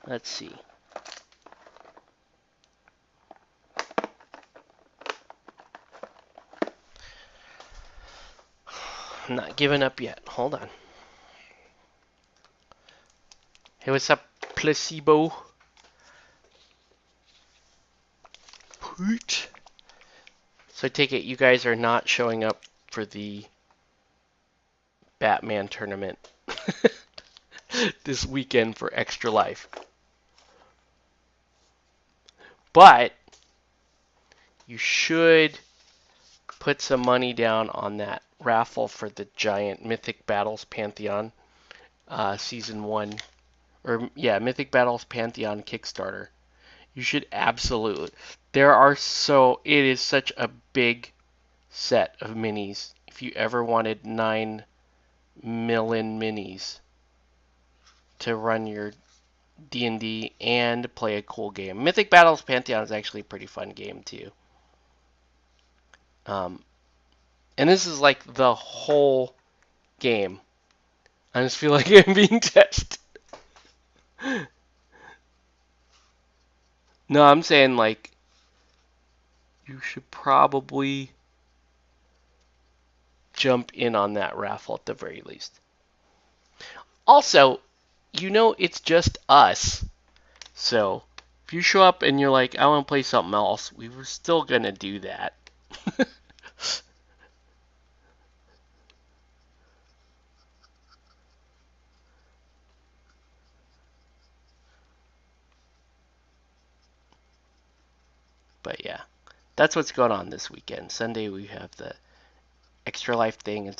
Let's see. I'm not giving up yet. Hold on. Hey, what's up, placebo? Poot. So I take it you guys are not showing up for the Batman tournament this weekend for Extra Life. But you should put some money down on that raffle for the giant Mythic Battles Pantheon Season 1. Or, yeah, Mythic Battles Pantheon Kickstarter. You should absolutely. It is such a big set of minis. If you ever wanted 9 million minis to run your D&D and play a cool game. Mythic Battles Pantheon is actually a pretty fun game too. And this is like the whole game. I just feel like I'm being tested. No, I'm saying like you should probably jump in on that raffle at the very least. Also, it's just us. So if you show up and you're like, I want to play something else, we were still gonna do that. But yeah, that's what's going on this weekend. Sunday we have the Extra Life thing.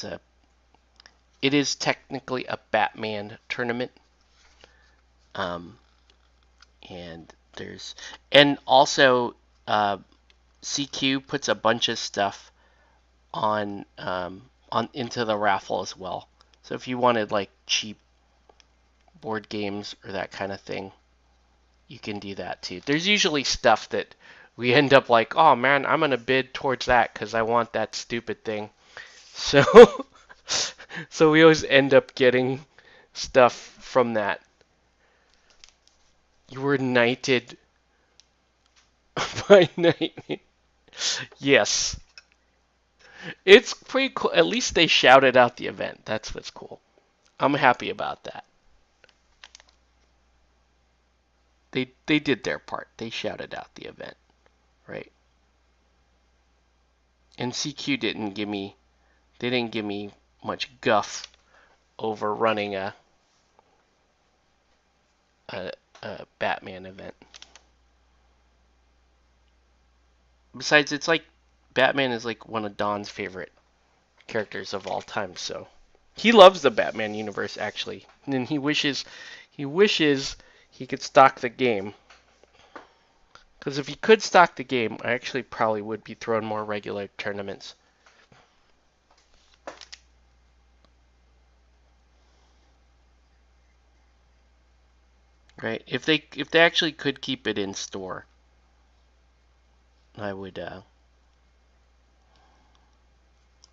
it is technically a Batman tournament. Um, and there's and also CQ puts a bunch of stuff on into the raffle as well. So if you wanted like cheap board games or that kind of thing, you can do that too. There's usually stuff that we end up like, oh man, I'm gonna bid towards that because I want that stupid thing. So so we always end up getting stuff from that. You were knighted by night. Yes. It's pretty cool. At least they shouted out the event. That's what's cool. I'm happy about that. They did their part. They shouted out the event, right? And CQ didn't give me they didn't give me much guff over running a, a Batman event. Besides, it's like Batman is like one of Don's favorite characters of all time, so he loves the Batman universe actually, and he wishes he could stock the game. Because if he could stock the game, I actually probably would be throwing more regular tournaments. Right? If they actually could keep it in store, I would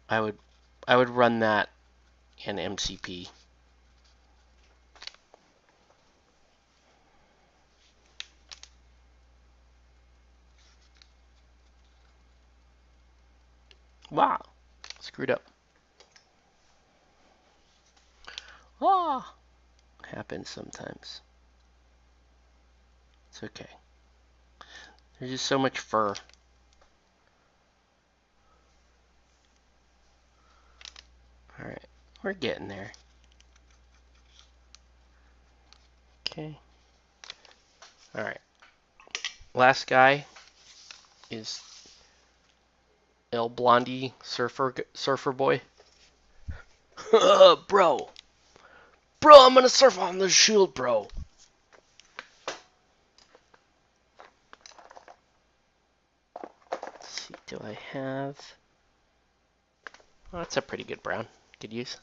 I would I would run that in MCP. Wow, screwed up. Ah, happens sometimes. It's okay. There's just so much fur. All right, we're getting there. Okay. All right. Last guy is El Blondie Surfer Boy. Bro, I'm gonna surf on the shield, bro. Let's see, do I have? Oh, that's a pretty good brown. Could use.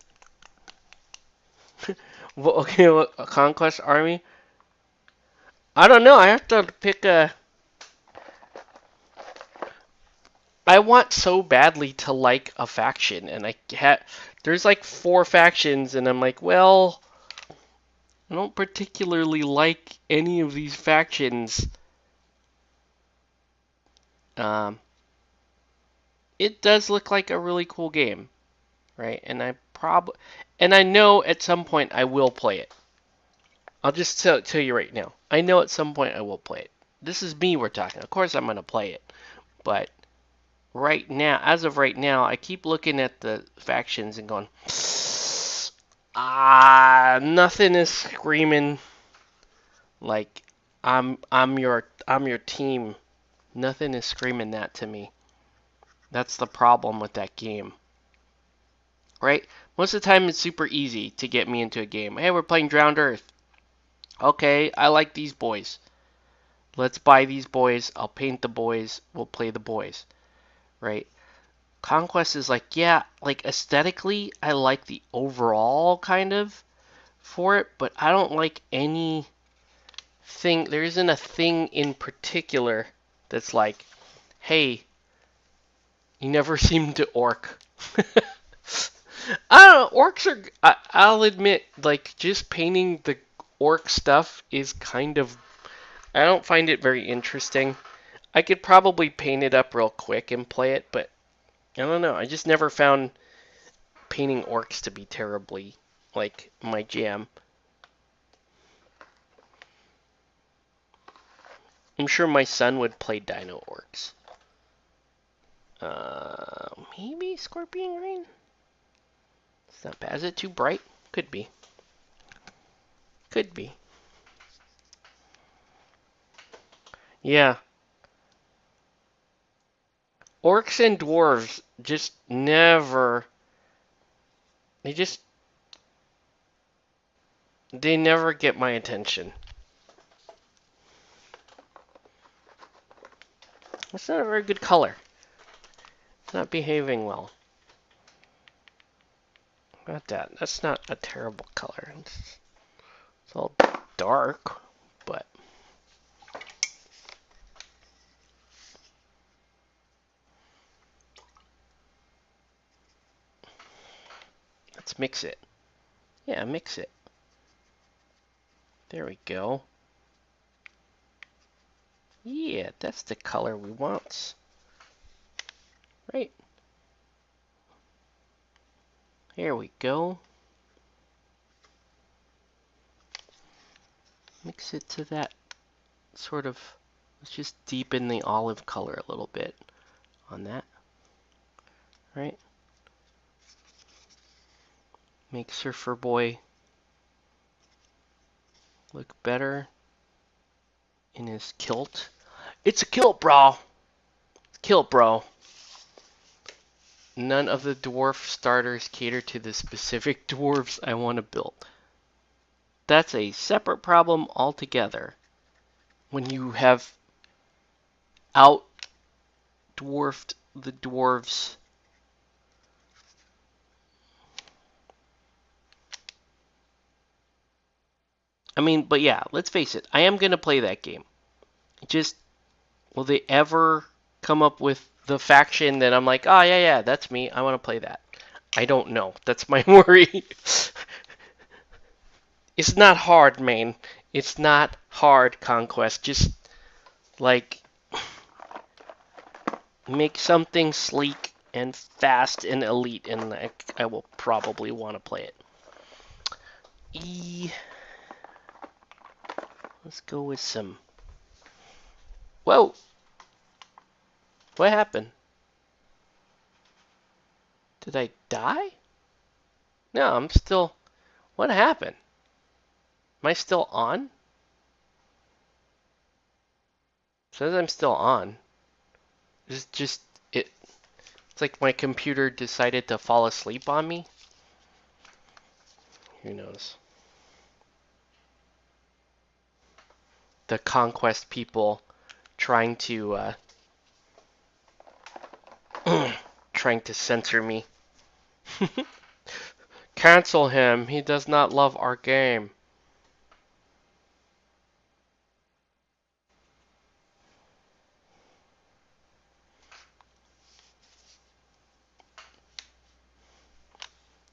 Well, okay, a conquest army. I don't know. I have to pick a. I want so badly to like a faction, and there's like 4 factions, and I'm like, well, I don't particularly like any of these factions. Um, it does look like a really cool game, right? And I know at some point I will play it. I'll just tell you right now. I know at some point I will play it. This is me we're talking. Of course I'm gonna play it, but right now, as of right now, I keep looking at the factions and going, nothing is screaming like I'm your team. Nothing is screaming that to me. That's the problem with that game. Right? Most of the time it's super easy to get me into a game. Hey, we're playing Drowned Earth. Okay, I like these boys. Let's buy these boys. I'll paint the boys. We'll play the boys. Right? Conquest is like, yeah, like aesthetically, I like the overall kind of for it, but I don't like anything. There isn't a thing in particular that's like, hey, you never seem to orc. I don't know, orcs are, I'll admit, like, just painting the orc stuff is kind of, I don't find it very interesting. I could probably paint it up real quick and play it, but I don't know. I just never found painting orcs to be terribly, like, my jam. I'm sure my son would play Dino Orcs. Maybe Scorpion Green? It's not bad. Is it too bright? Could be. Could be. Yeah. Orcs and dwarves just never... They just They never get my attention. That's not a very good color. It's not behaving well. Got that. That's not a terrible color. It's all dark, but let's mix it. Yeah, mix it. There we go. Yeah, that's the color we want. Right. Here we go. Mix it to that sort of, let's just deepen the olive color a little bit on that. Right. Make Surfer Boy look better in his kilt. It's a kilt, bro. Kilt, bro. None of the dwarf starters cater to the specific dwarves I want to build. That's a separate problem altogether. When you have out dwarfed the dwarves. I mean, but yeah, let's face it. I am going to play that game. Just, will they ever come up with the faction that I'm like, oh, yeah, that's me. I want to play that. I don't know. That's my worry. It's not hard, man. It's not hard, Conquest. Just, like, make something sleek and fast and elite, and I will probably want to play it. Let's go with some... Whoa! What happened? Did I die? No, I'm still... What happened? Am I still on? It says I'm still on. It's just... It's like my computer decided to fall asleep on me. Who knows? The Conquest people trying to... trying to censor me. Cancel him. He does not love our game.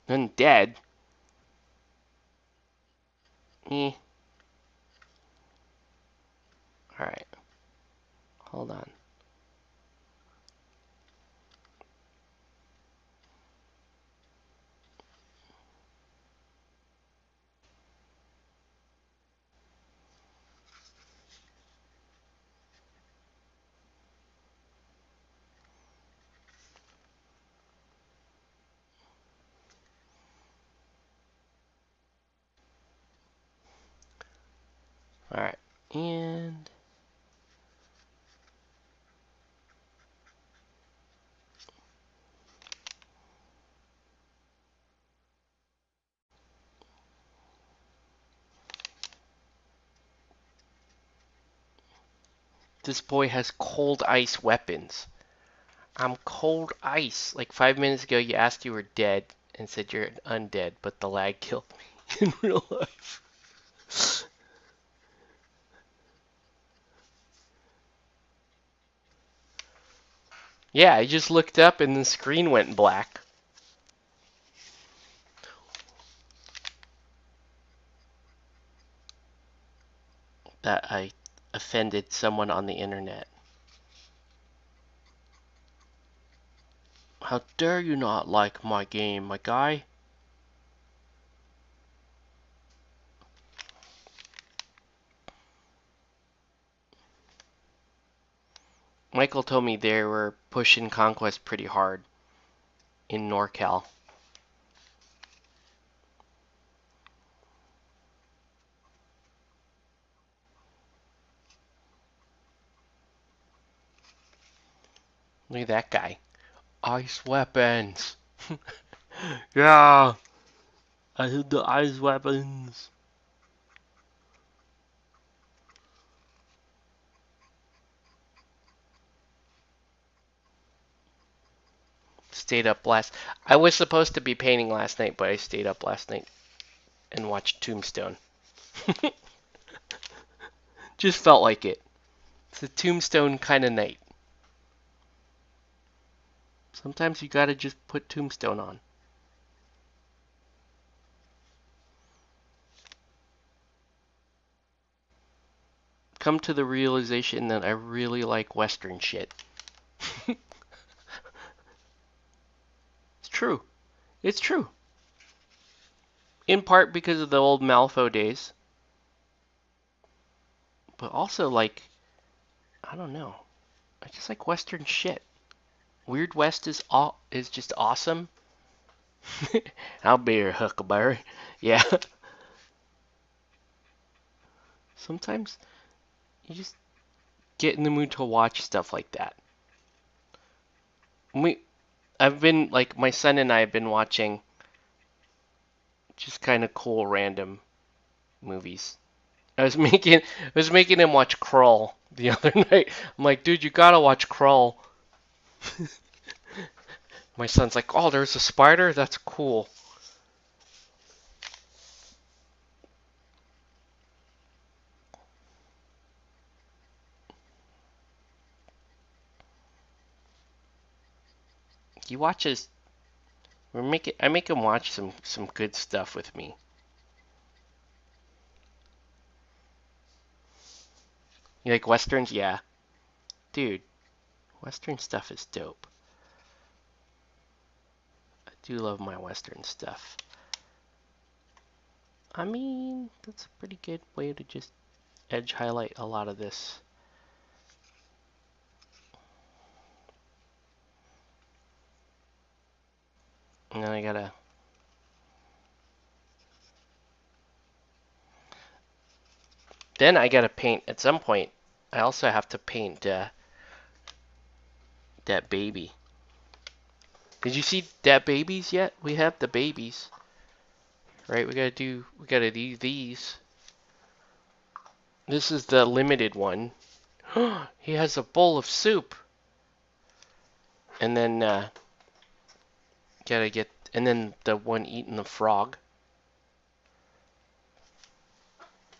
Undead? Eh. Alright. Hold on. Alright. And... This boy has cold ice weapons. I'm cold ice. Like 5 minutes ago, you asked you were dead and said you're undead, but the lag killed me in real life. Yeah, I just looked up and the screen went black. That I offended someone on the internet. How dare you not like my game, my guy? Michael told me they were pushing Conquest pretty hard in NorCal. Look at that guy. Ice weapons. Yeah, I hit the ice weapons. stayed up last. I was supposed to be painting last night, but I stayed up last night and watched Tombstone. Just felt like it. It's a Tombstone kind of night. Sometimes you gotta just put Tombstone on. Come to the realization that I really like Western shit. It's true. It's true. In part because of the old Malifaux days. But also, like, I don't know. I just like Western shit. Weird West is just awesome. I'll be your Huckleberry. Yeah. Sometimes you just get in the mood to watch stuff like that. I've been like my son and I have been watching just kind of cool random movies. I was making him watch Crawl the other night. I'm like, dude, you gotta watch Crawl. My son's like, oh, there's a spider? That's cool. He watches. I make him watch some good stuff with me. You like westerns? Yeah, dude. Western stuff is dope. I do love my Western stuff. I mean, that's a pretty good way to just edge highlight a lot of this. And then I gotta. Then I gotta paint at some point. I also have to paint that baby. Did you see that babies yet? We have the babies. Right, we gotta do these. This is the limited one. He has a bowl of soup. And then and then the one eating the frog.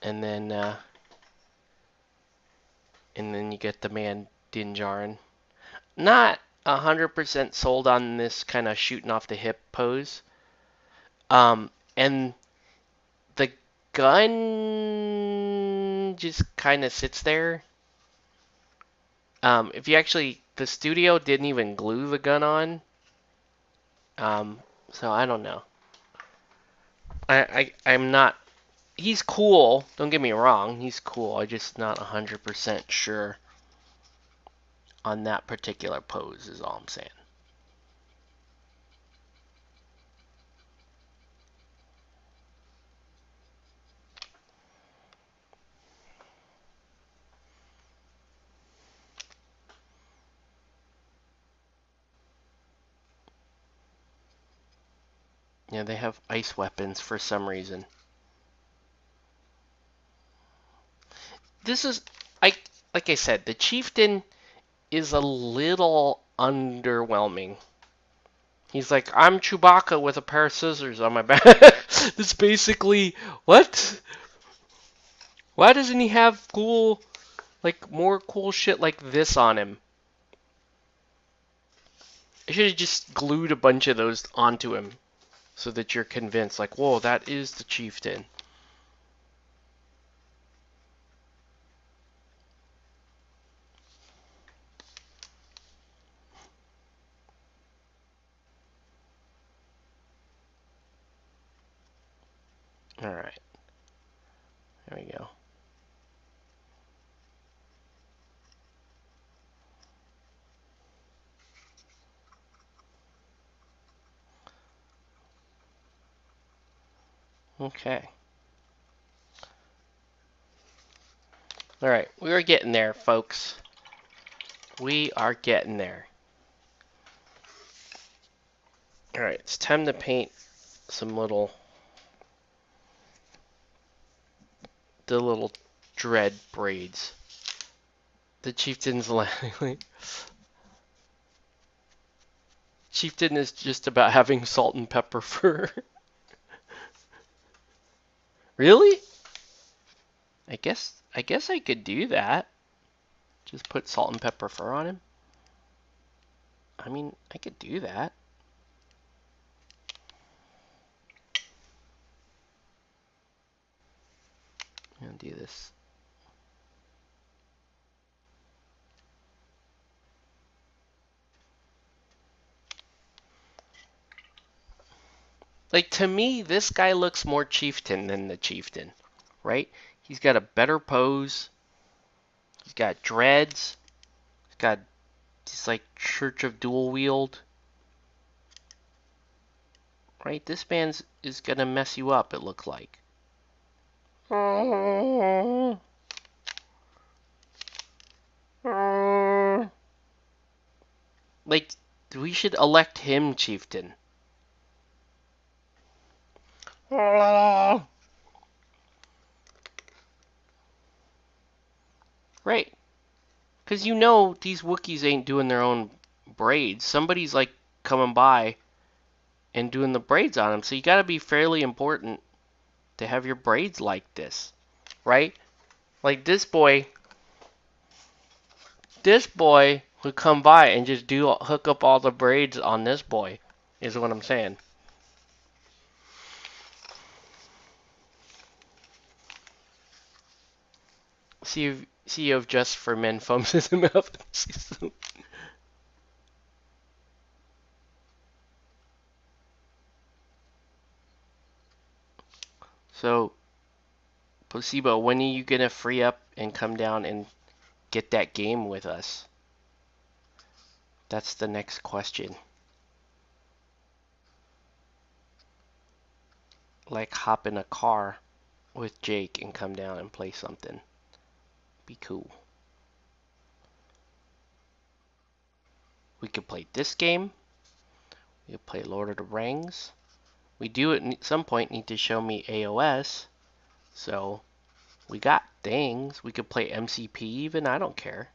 And then you get the man Dinjarin. Not 100% sold on this kind of shooting off the hip pose. And the gun just kind of sits there. If you actually, the studio didn't even glue the gun on. So I don't know. I'm not. He's cool. Don't get me wrong. He's cool. I'm just not 100% sure on that particular pose. Is all I'm saying. Yeah, they have ice weapons for some reason. This is, like I said, the chieftain is a little underwhelming. He's like, I'm Chewbacca with a pair of scissors on my back. That's basically what? Why doesn't he have cool, like more cool shit like this on him? I should have just glued a bunch of those onto him so that you're convinced, like, whoa, that is the chieftain. Alright. There we go. Okay. Alright, we are getting there, folks. We are getting there. Alright, it's time to paint some the little dread braids. The chieftain's laughing. Chieftain is just about having salt and pepper fur. Really? I guess I could do that. Just put salt and pepper fur on him. I mean, I could do that. I'm gonna do this. Like, to me, this guy looks more chieftain than the chieftain, right? He's got a better pose. He's got dreads. He's got this, like, Church of Dual Wield. Right? This man's is gonna mess you up, it looks like. Like, we should elect him chieftain. Right. Because you know these Wookiees ain't doing their own braids. Somebody's like coming by and doing the braids on them. So you got to be fairly important to have your braids like this, right? Like this boy would come by and just hook up all the braids on this boy, is what I'm saying. CEO of Just for Men foams his mouth. So, Placebo, when are you gonna free up and come down and get that game with us? That's the next question. Like hop in a car with Jake and come down and play something. Be cool. We could play this game. We could play Lord of the Rings. We do at some point need to show me AOS. So we got things. We could play MCP even. I don't care.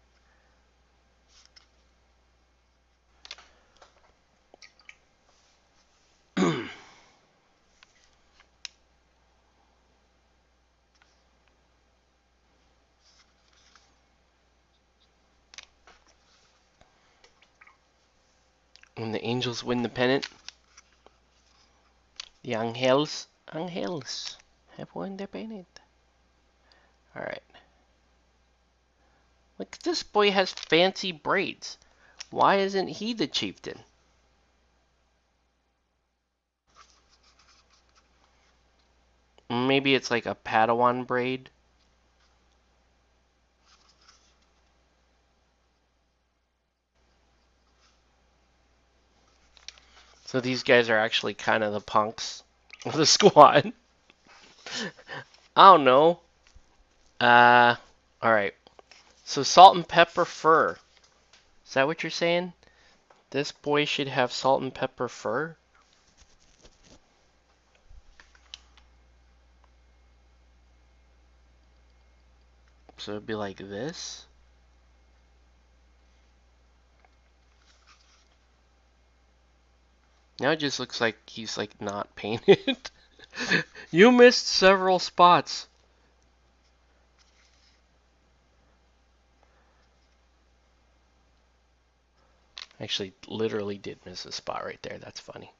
When the Angels win the pennant, the Angels have won the pennant. Alright. Look, this boy has fancy braids. Why isn't he the chieftain? Maybe it's like a Padawan braid. So these guys are actually kind of the punks of the squad. I don't know. Alright. So salt and pepper fur. Is that what you're saying? This boy should have salt and pepper fur? So it'd be like this? Now it just looks like he's like not painted. You missed several spots. Actually, literally did miss a spot right there. That's funny.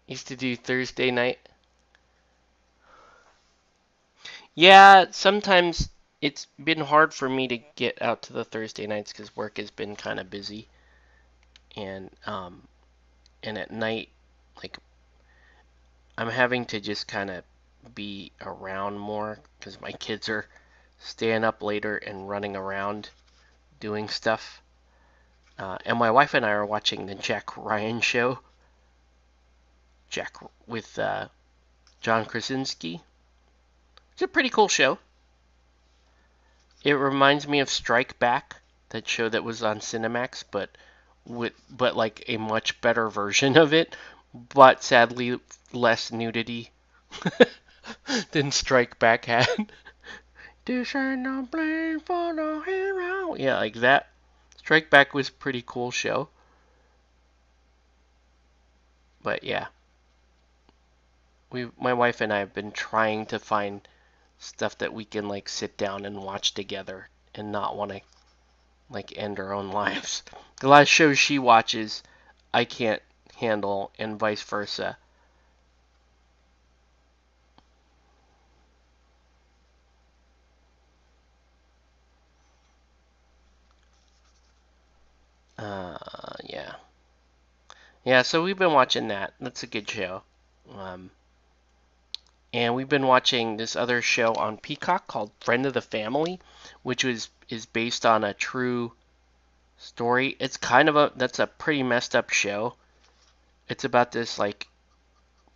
Used to do Thursday night. Yeah, sometimes it's been hard for me to get out to the Thursday nights because work has been kind of busy. And at night, like, I'm having to just kind of be around more because my kids are staying up later and running around doing stuff. And my wife and I are watching the Jack Ryan show. Jack with John Krasinski. It's a pretty cool show. It reminds me of Strike Back, that show that was on Cinemax, but like a much better version of it, but sadly less nudity. Then Strike Back had this ain't no place for the hero. Yeah, like that. Strike Back was a pretty cool show. But yeah, my wife and I have been trying to find stuff that we can like sit down and watch together and not want to like end our own lives. The last shows she watches, I can't handle, and vice versa. Yeah. Yeah, so we've been watching that. That's a good show. Um, and we've been watching this other show on Peacock called Friend of the Family, which is based on a true story. It's kind of that's a pretty messed up show. It's about this like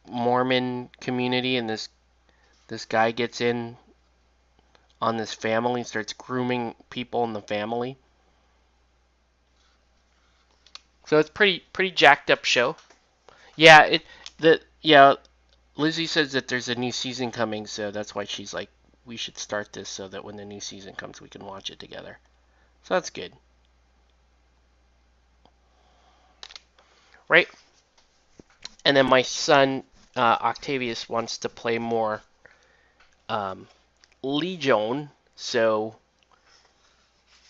Mormon community, and this guy gets in on this family and starts grooming people in the family. So it's pretty jacked up show. Yeah, Lizzie says that there's a new season coming, so that's why she's like, we should start this so that when the new season comes, we can watch it together. So that's good, right? And then my son Octavius wants to play more um, Legion, so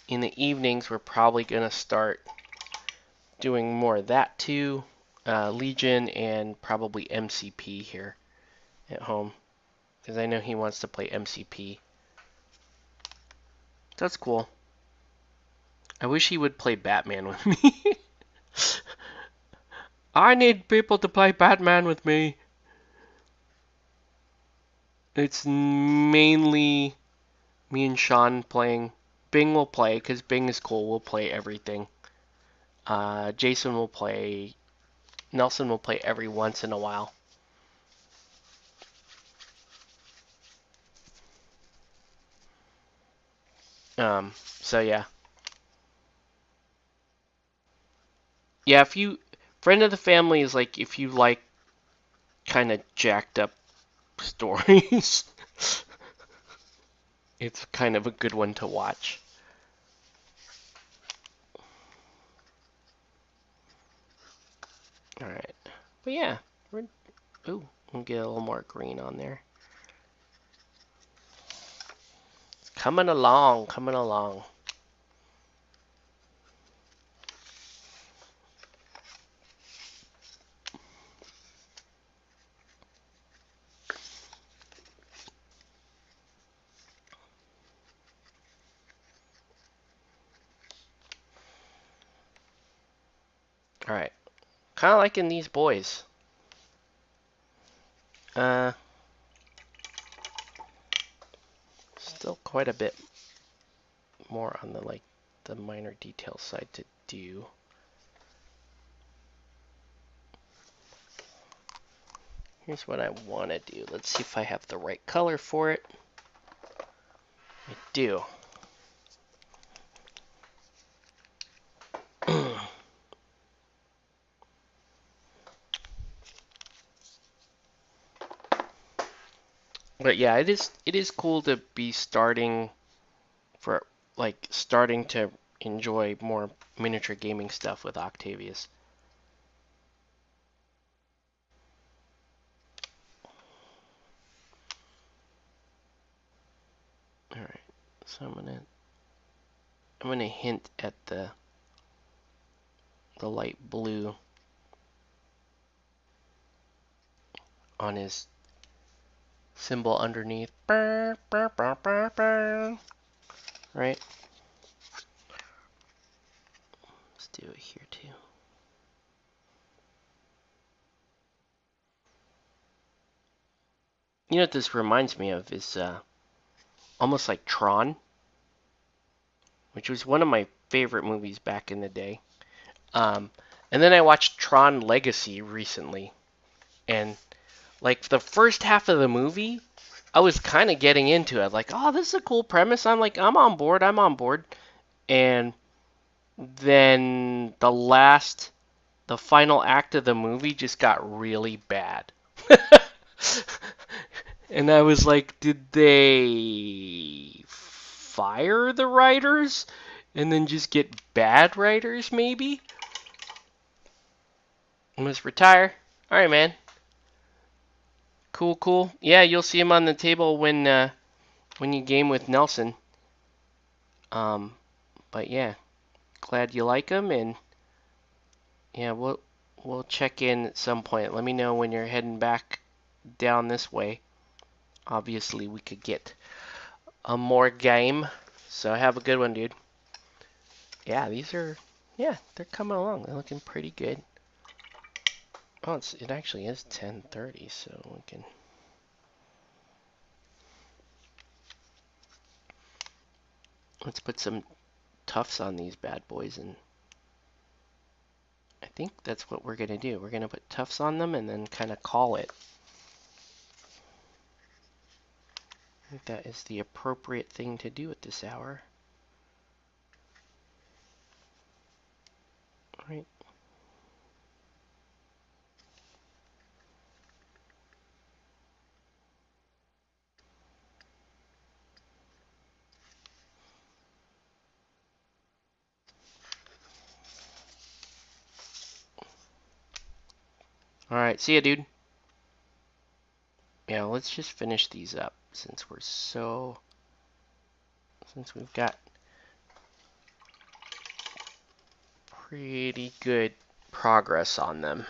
in the evenings we're probably gonna start doing more of that too. Legion and probably MCP here at home because I know he wants to play MCP. That's cool. I wish he would play Batman with me. I need people to play Batman with me. It's mainly me and Sean playing. Bing will play because Bing is cool. We'll play everything. Jason will play. Nelson will play every once in a while. So yeah. Yeah, if you friend of the family is like if you like kind of jacked up stories, it's kind of a good one to watch. All right, but yeah, ooh, we'll get a little more green on there. Coming along, coming along. All right, kind of liking these boys. Uh, Still quite a bit more on the like the minor detail side to do. Here's what I want to do. Let's see if I have the right color for it. I do. But yeah, it is cool to be starting to enjoy more miniature gaming stuff with Octavius. All right, so I'm gonna hint at the light blue on his symbol underneath. Right? Let's do it here too. You know what this reminds me of is almost like Tron, which was one of my favorite movies back in the day. Um, and then I watched Tron Legacy recently, and like the first half of the movie, I was kind of getting into it. Like, oh, this is a cool premise. I'm like, I'm on board. I'm on board. And then the final act of the movie just got really bad. And I was like, did they fire the writers and then just get bad writers, maybe? Must retire. All right, man. Cool, cool. Yeah, you'll see him on the table when you game with Nelson. Um, but yeah, glad you like him, and yeah, we'll check in at some point. Let me know when you're heading back down this way. Obviously, we could get a more game. So have a good one, dude. Yeah, yeah, they're coming along. They're looking pretty good. Oh, it actually is 10:30, so we can. Let's put some tufts on these bad boys, and I think that's what we're gonna do. We're gonna put tufts on them and then kind of call it. I think that is the appropriate thing to do at this hour. All right. All right. See ya, dude. Yeah, let's just finish these up since we've got pretty good progress on them.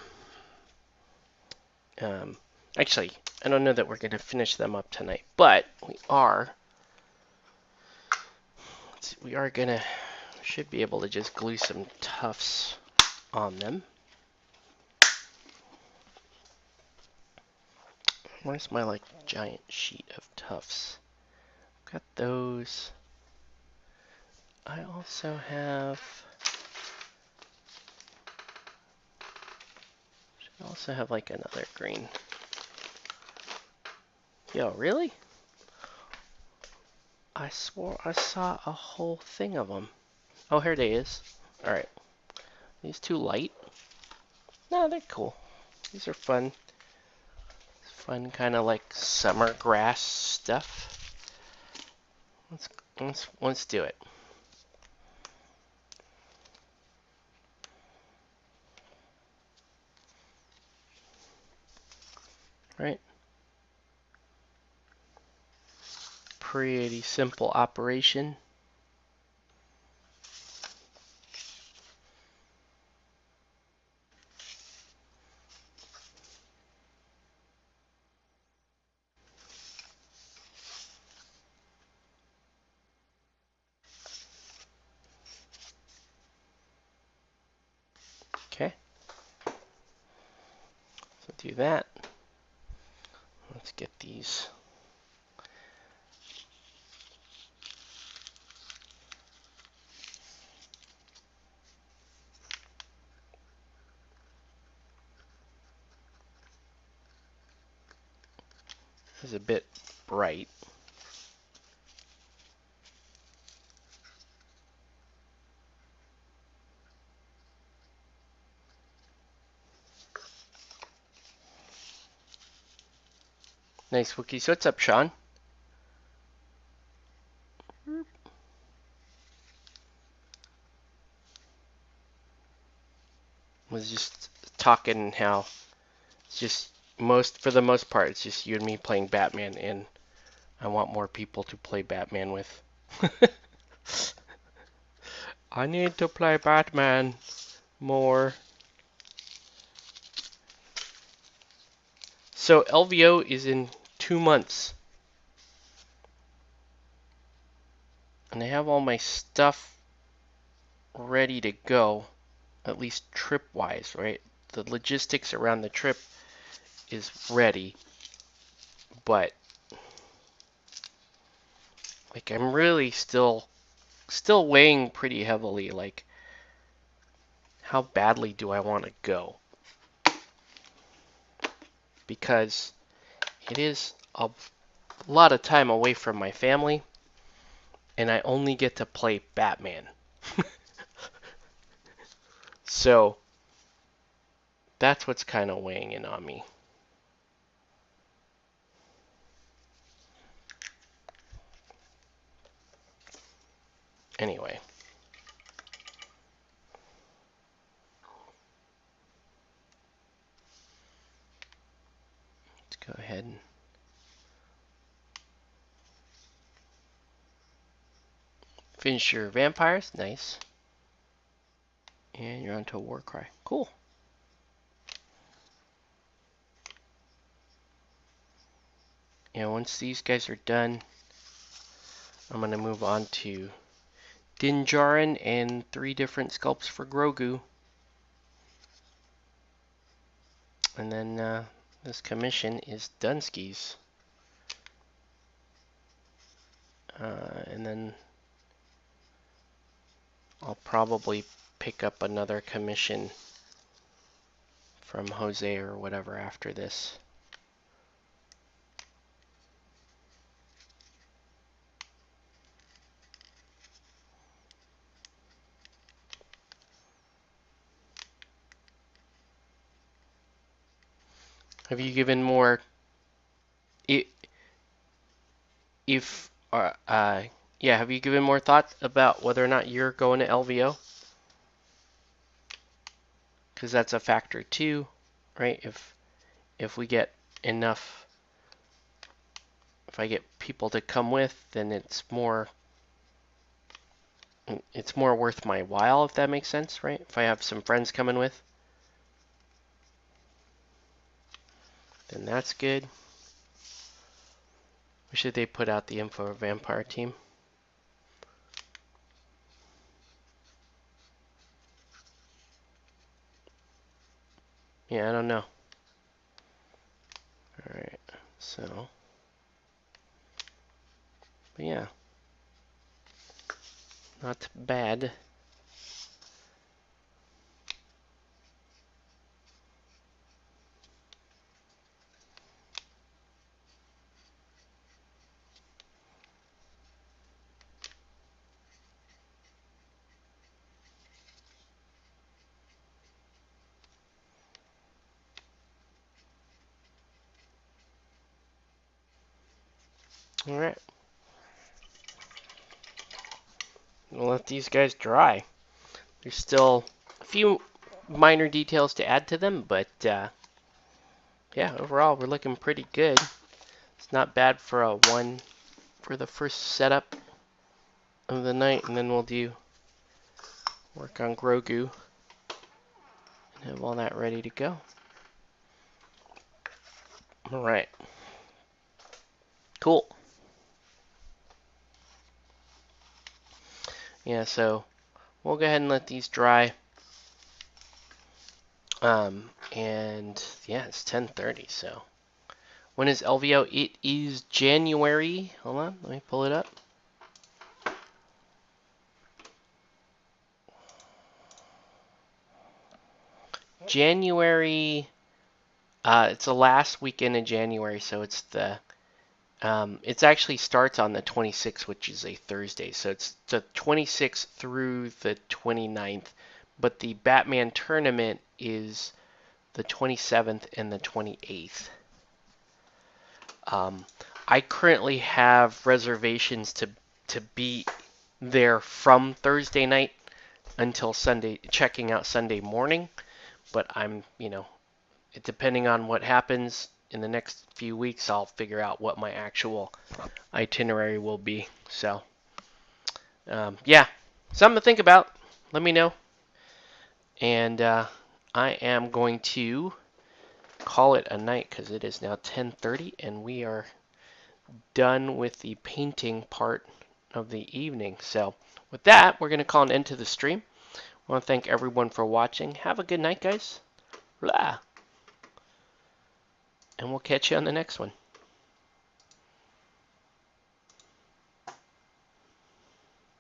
Um, Actually, I don't know that we're going to finish them up tonight, but should be able to just glue some tufts on them. Where's my like giant sheet of tufts? Got those. I also have like another green. Yo, really? I swore I saw a whole thing of them. Oh, here they is. All right. These too light? No, they're cool. These are fun. Fun kind of like summer grass stuff. Let's do it. Right? Pretty simple operation. Okay. So do that. Let's get these. This is a bit bright. Nice, Wookies. So what's up, Sean? Was just talking how it's just for the most part, it's just you and me playing Batman, and I want more people to play Batman with. I need to play Batman more. So LVO is in 2 months. And I have all my stuff ready to go, at least trip-wise, right? The logistics around the trip is ready, but like I'm really still weighing pretty heavily, like how badly do I want to go? Because it is a lot of time away from my family, and I only get to play Batman. So that's what's kind of weighing in on me. Anyway. Let's go ahead and finish your vampires. Nice. And you're onto a war cry. Cool. And once these guys are done, I'm going to move on to Din Djarin and 3 different sculpts for Grogu. And then this commission is Dunski's. And then I'll probably pick up another commission from Jose or whatever after this. Have you given more? If yeah, have you given more thought about whether or not you're going to LVO? Because that's a factor too, right? If we get enough, if I get people to come with, then it's more worth my while, if that makes sense, right? If I have some friends coming with, then that's good. Or should they put out the info of Vampire Team? Yeah, I don't know. Alright, so. But yeah. Not bad. Alright. We'll let these guys dry. There's still a few minor details to add to them, but yeah, overall we're looking pretty good. It's not bad for for the first setup of the night, and then we'll do work on Grogu and have all that ready to go. Alright. Cool. Yeah, so we'll go ahead and let these dry. And yeah, it's 10:30, so when is LVO? It is January. Hold on, let me pull it up. January. It's the last weekend in January, so it's the it actually starts on the 26th, which is a Thursday. So it's the 26th through the 29th, but the Batman tournament is the 27th and the 28th. I currently have reservations to be there from Thursday night until Sunday, checking out Sunday morning. But I'm, depending on what happens in the next few weeks, I'll figure out what my actual itinerary will be. So, yeah, something to think about. Let me know. And I am going to call it a night because it is now 10:30 and we are done with the painting part of the evening. So with that, we're going to call an end to the stream. I want to thank everyone for watching. Have a good night, guys. Blah. And we'll catch you on the next one.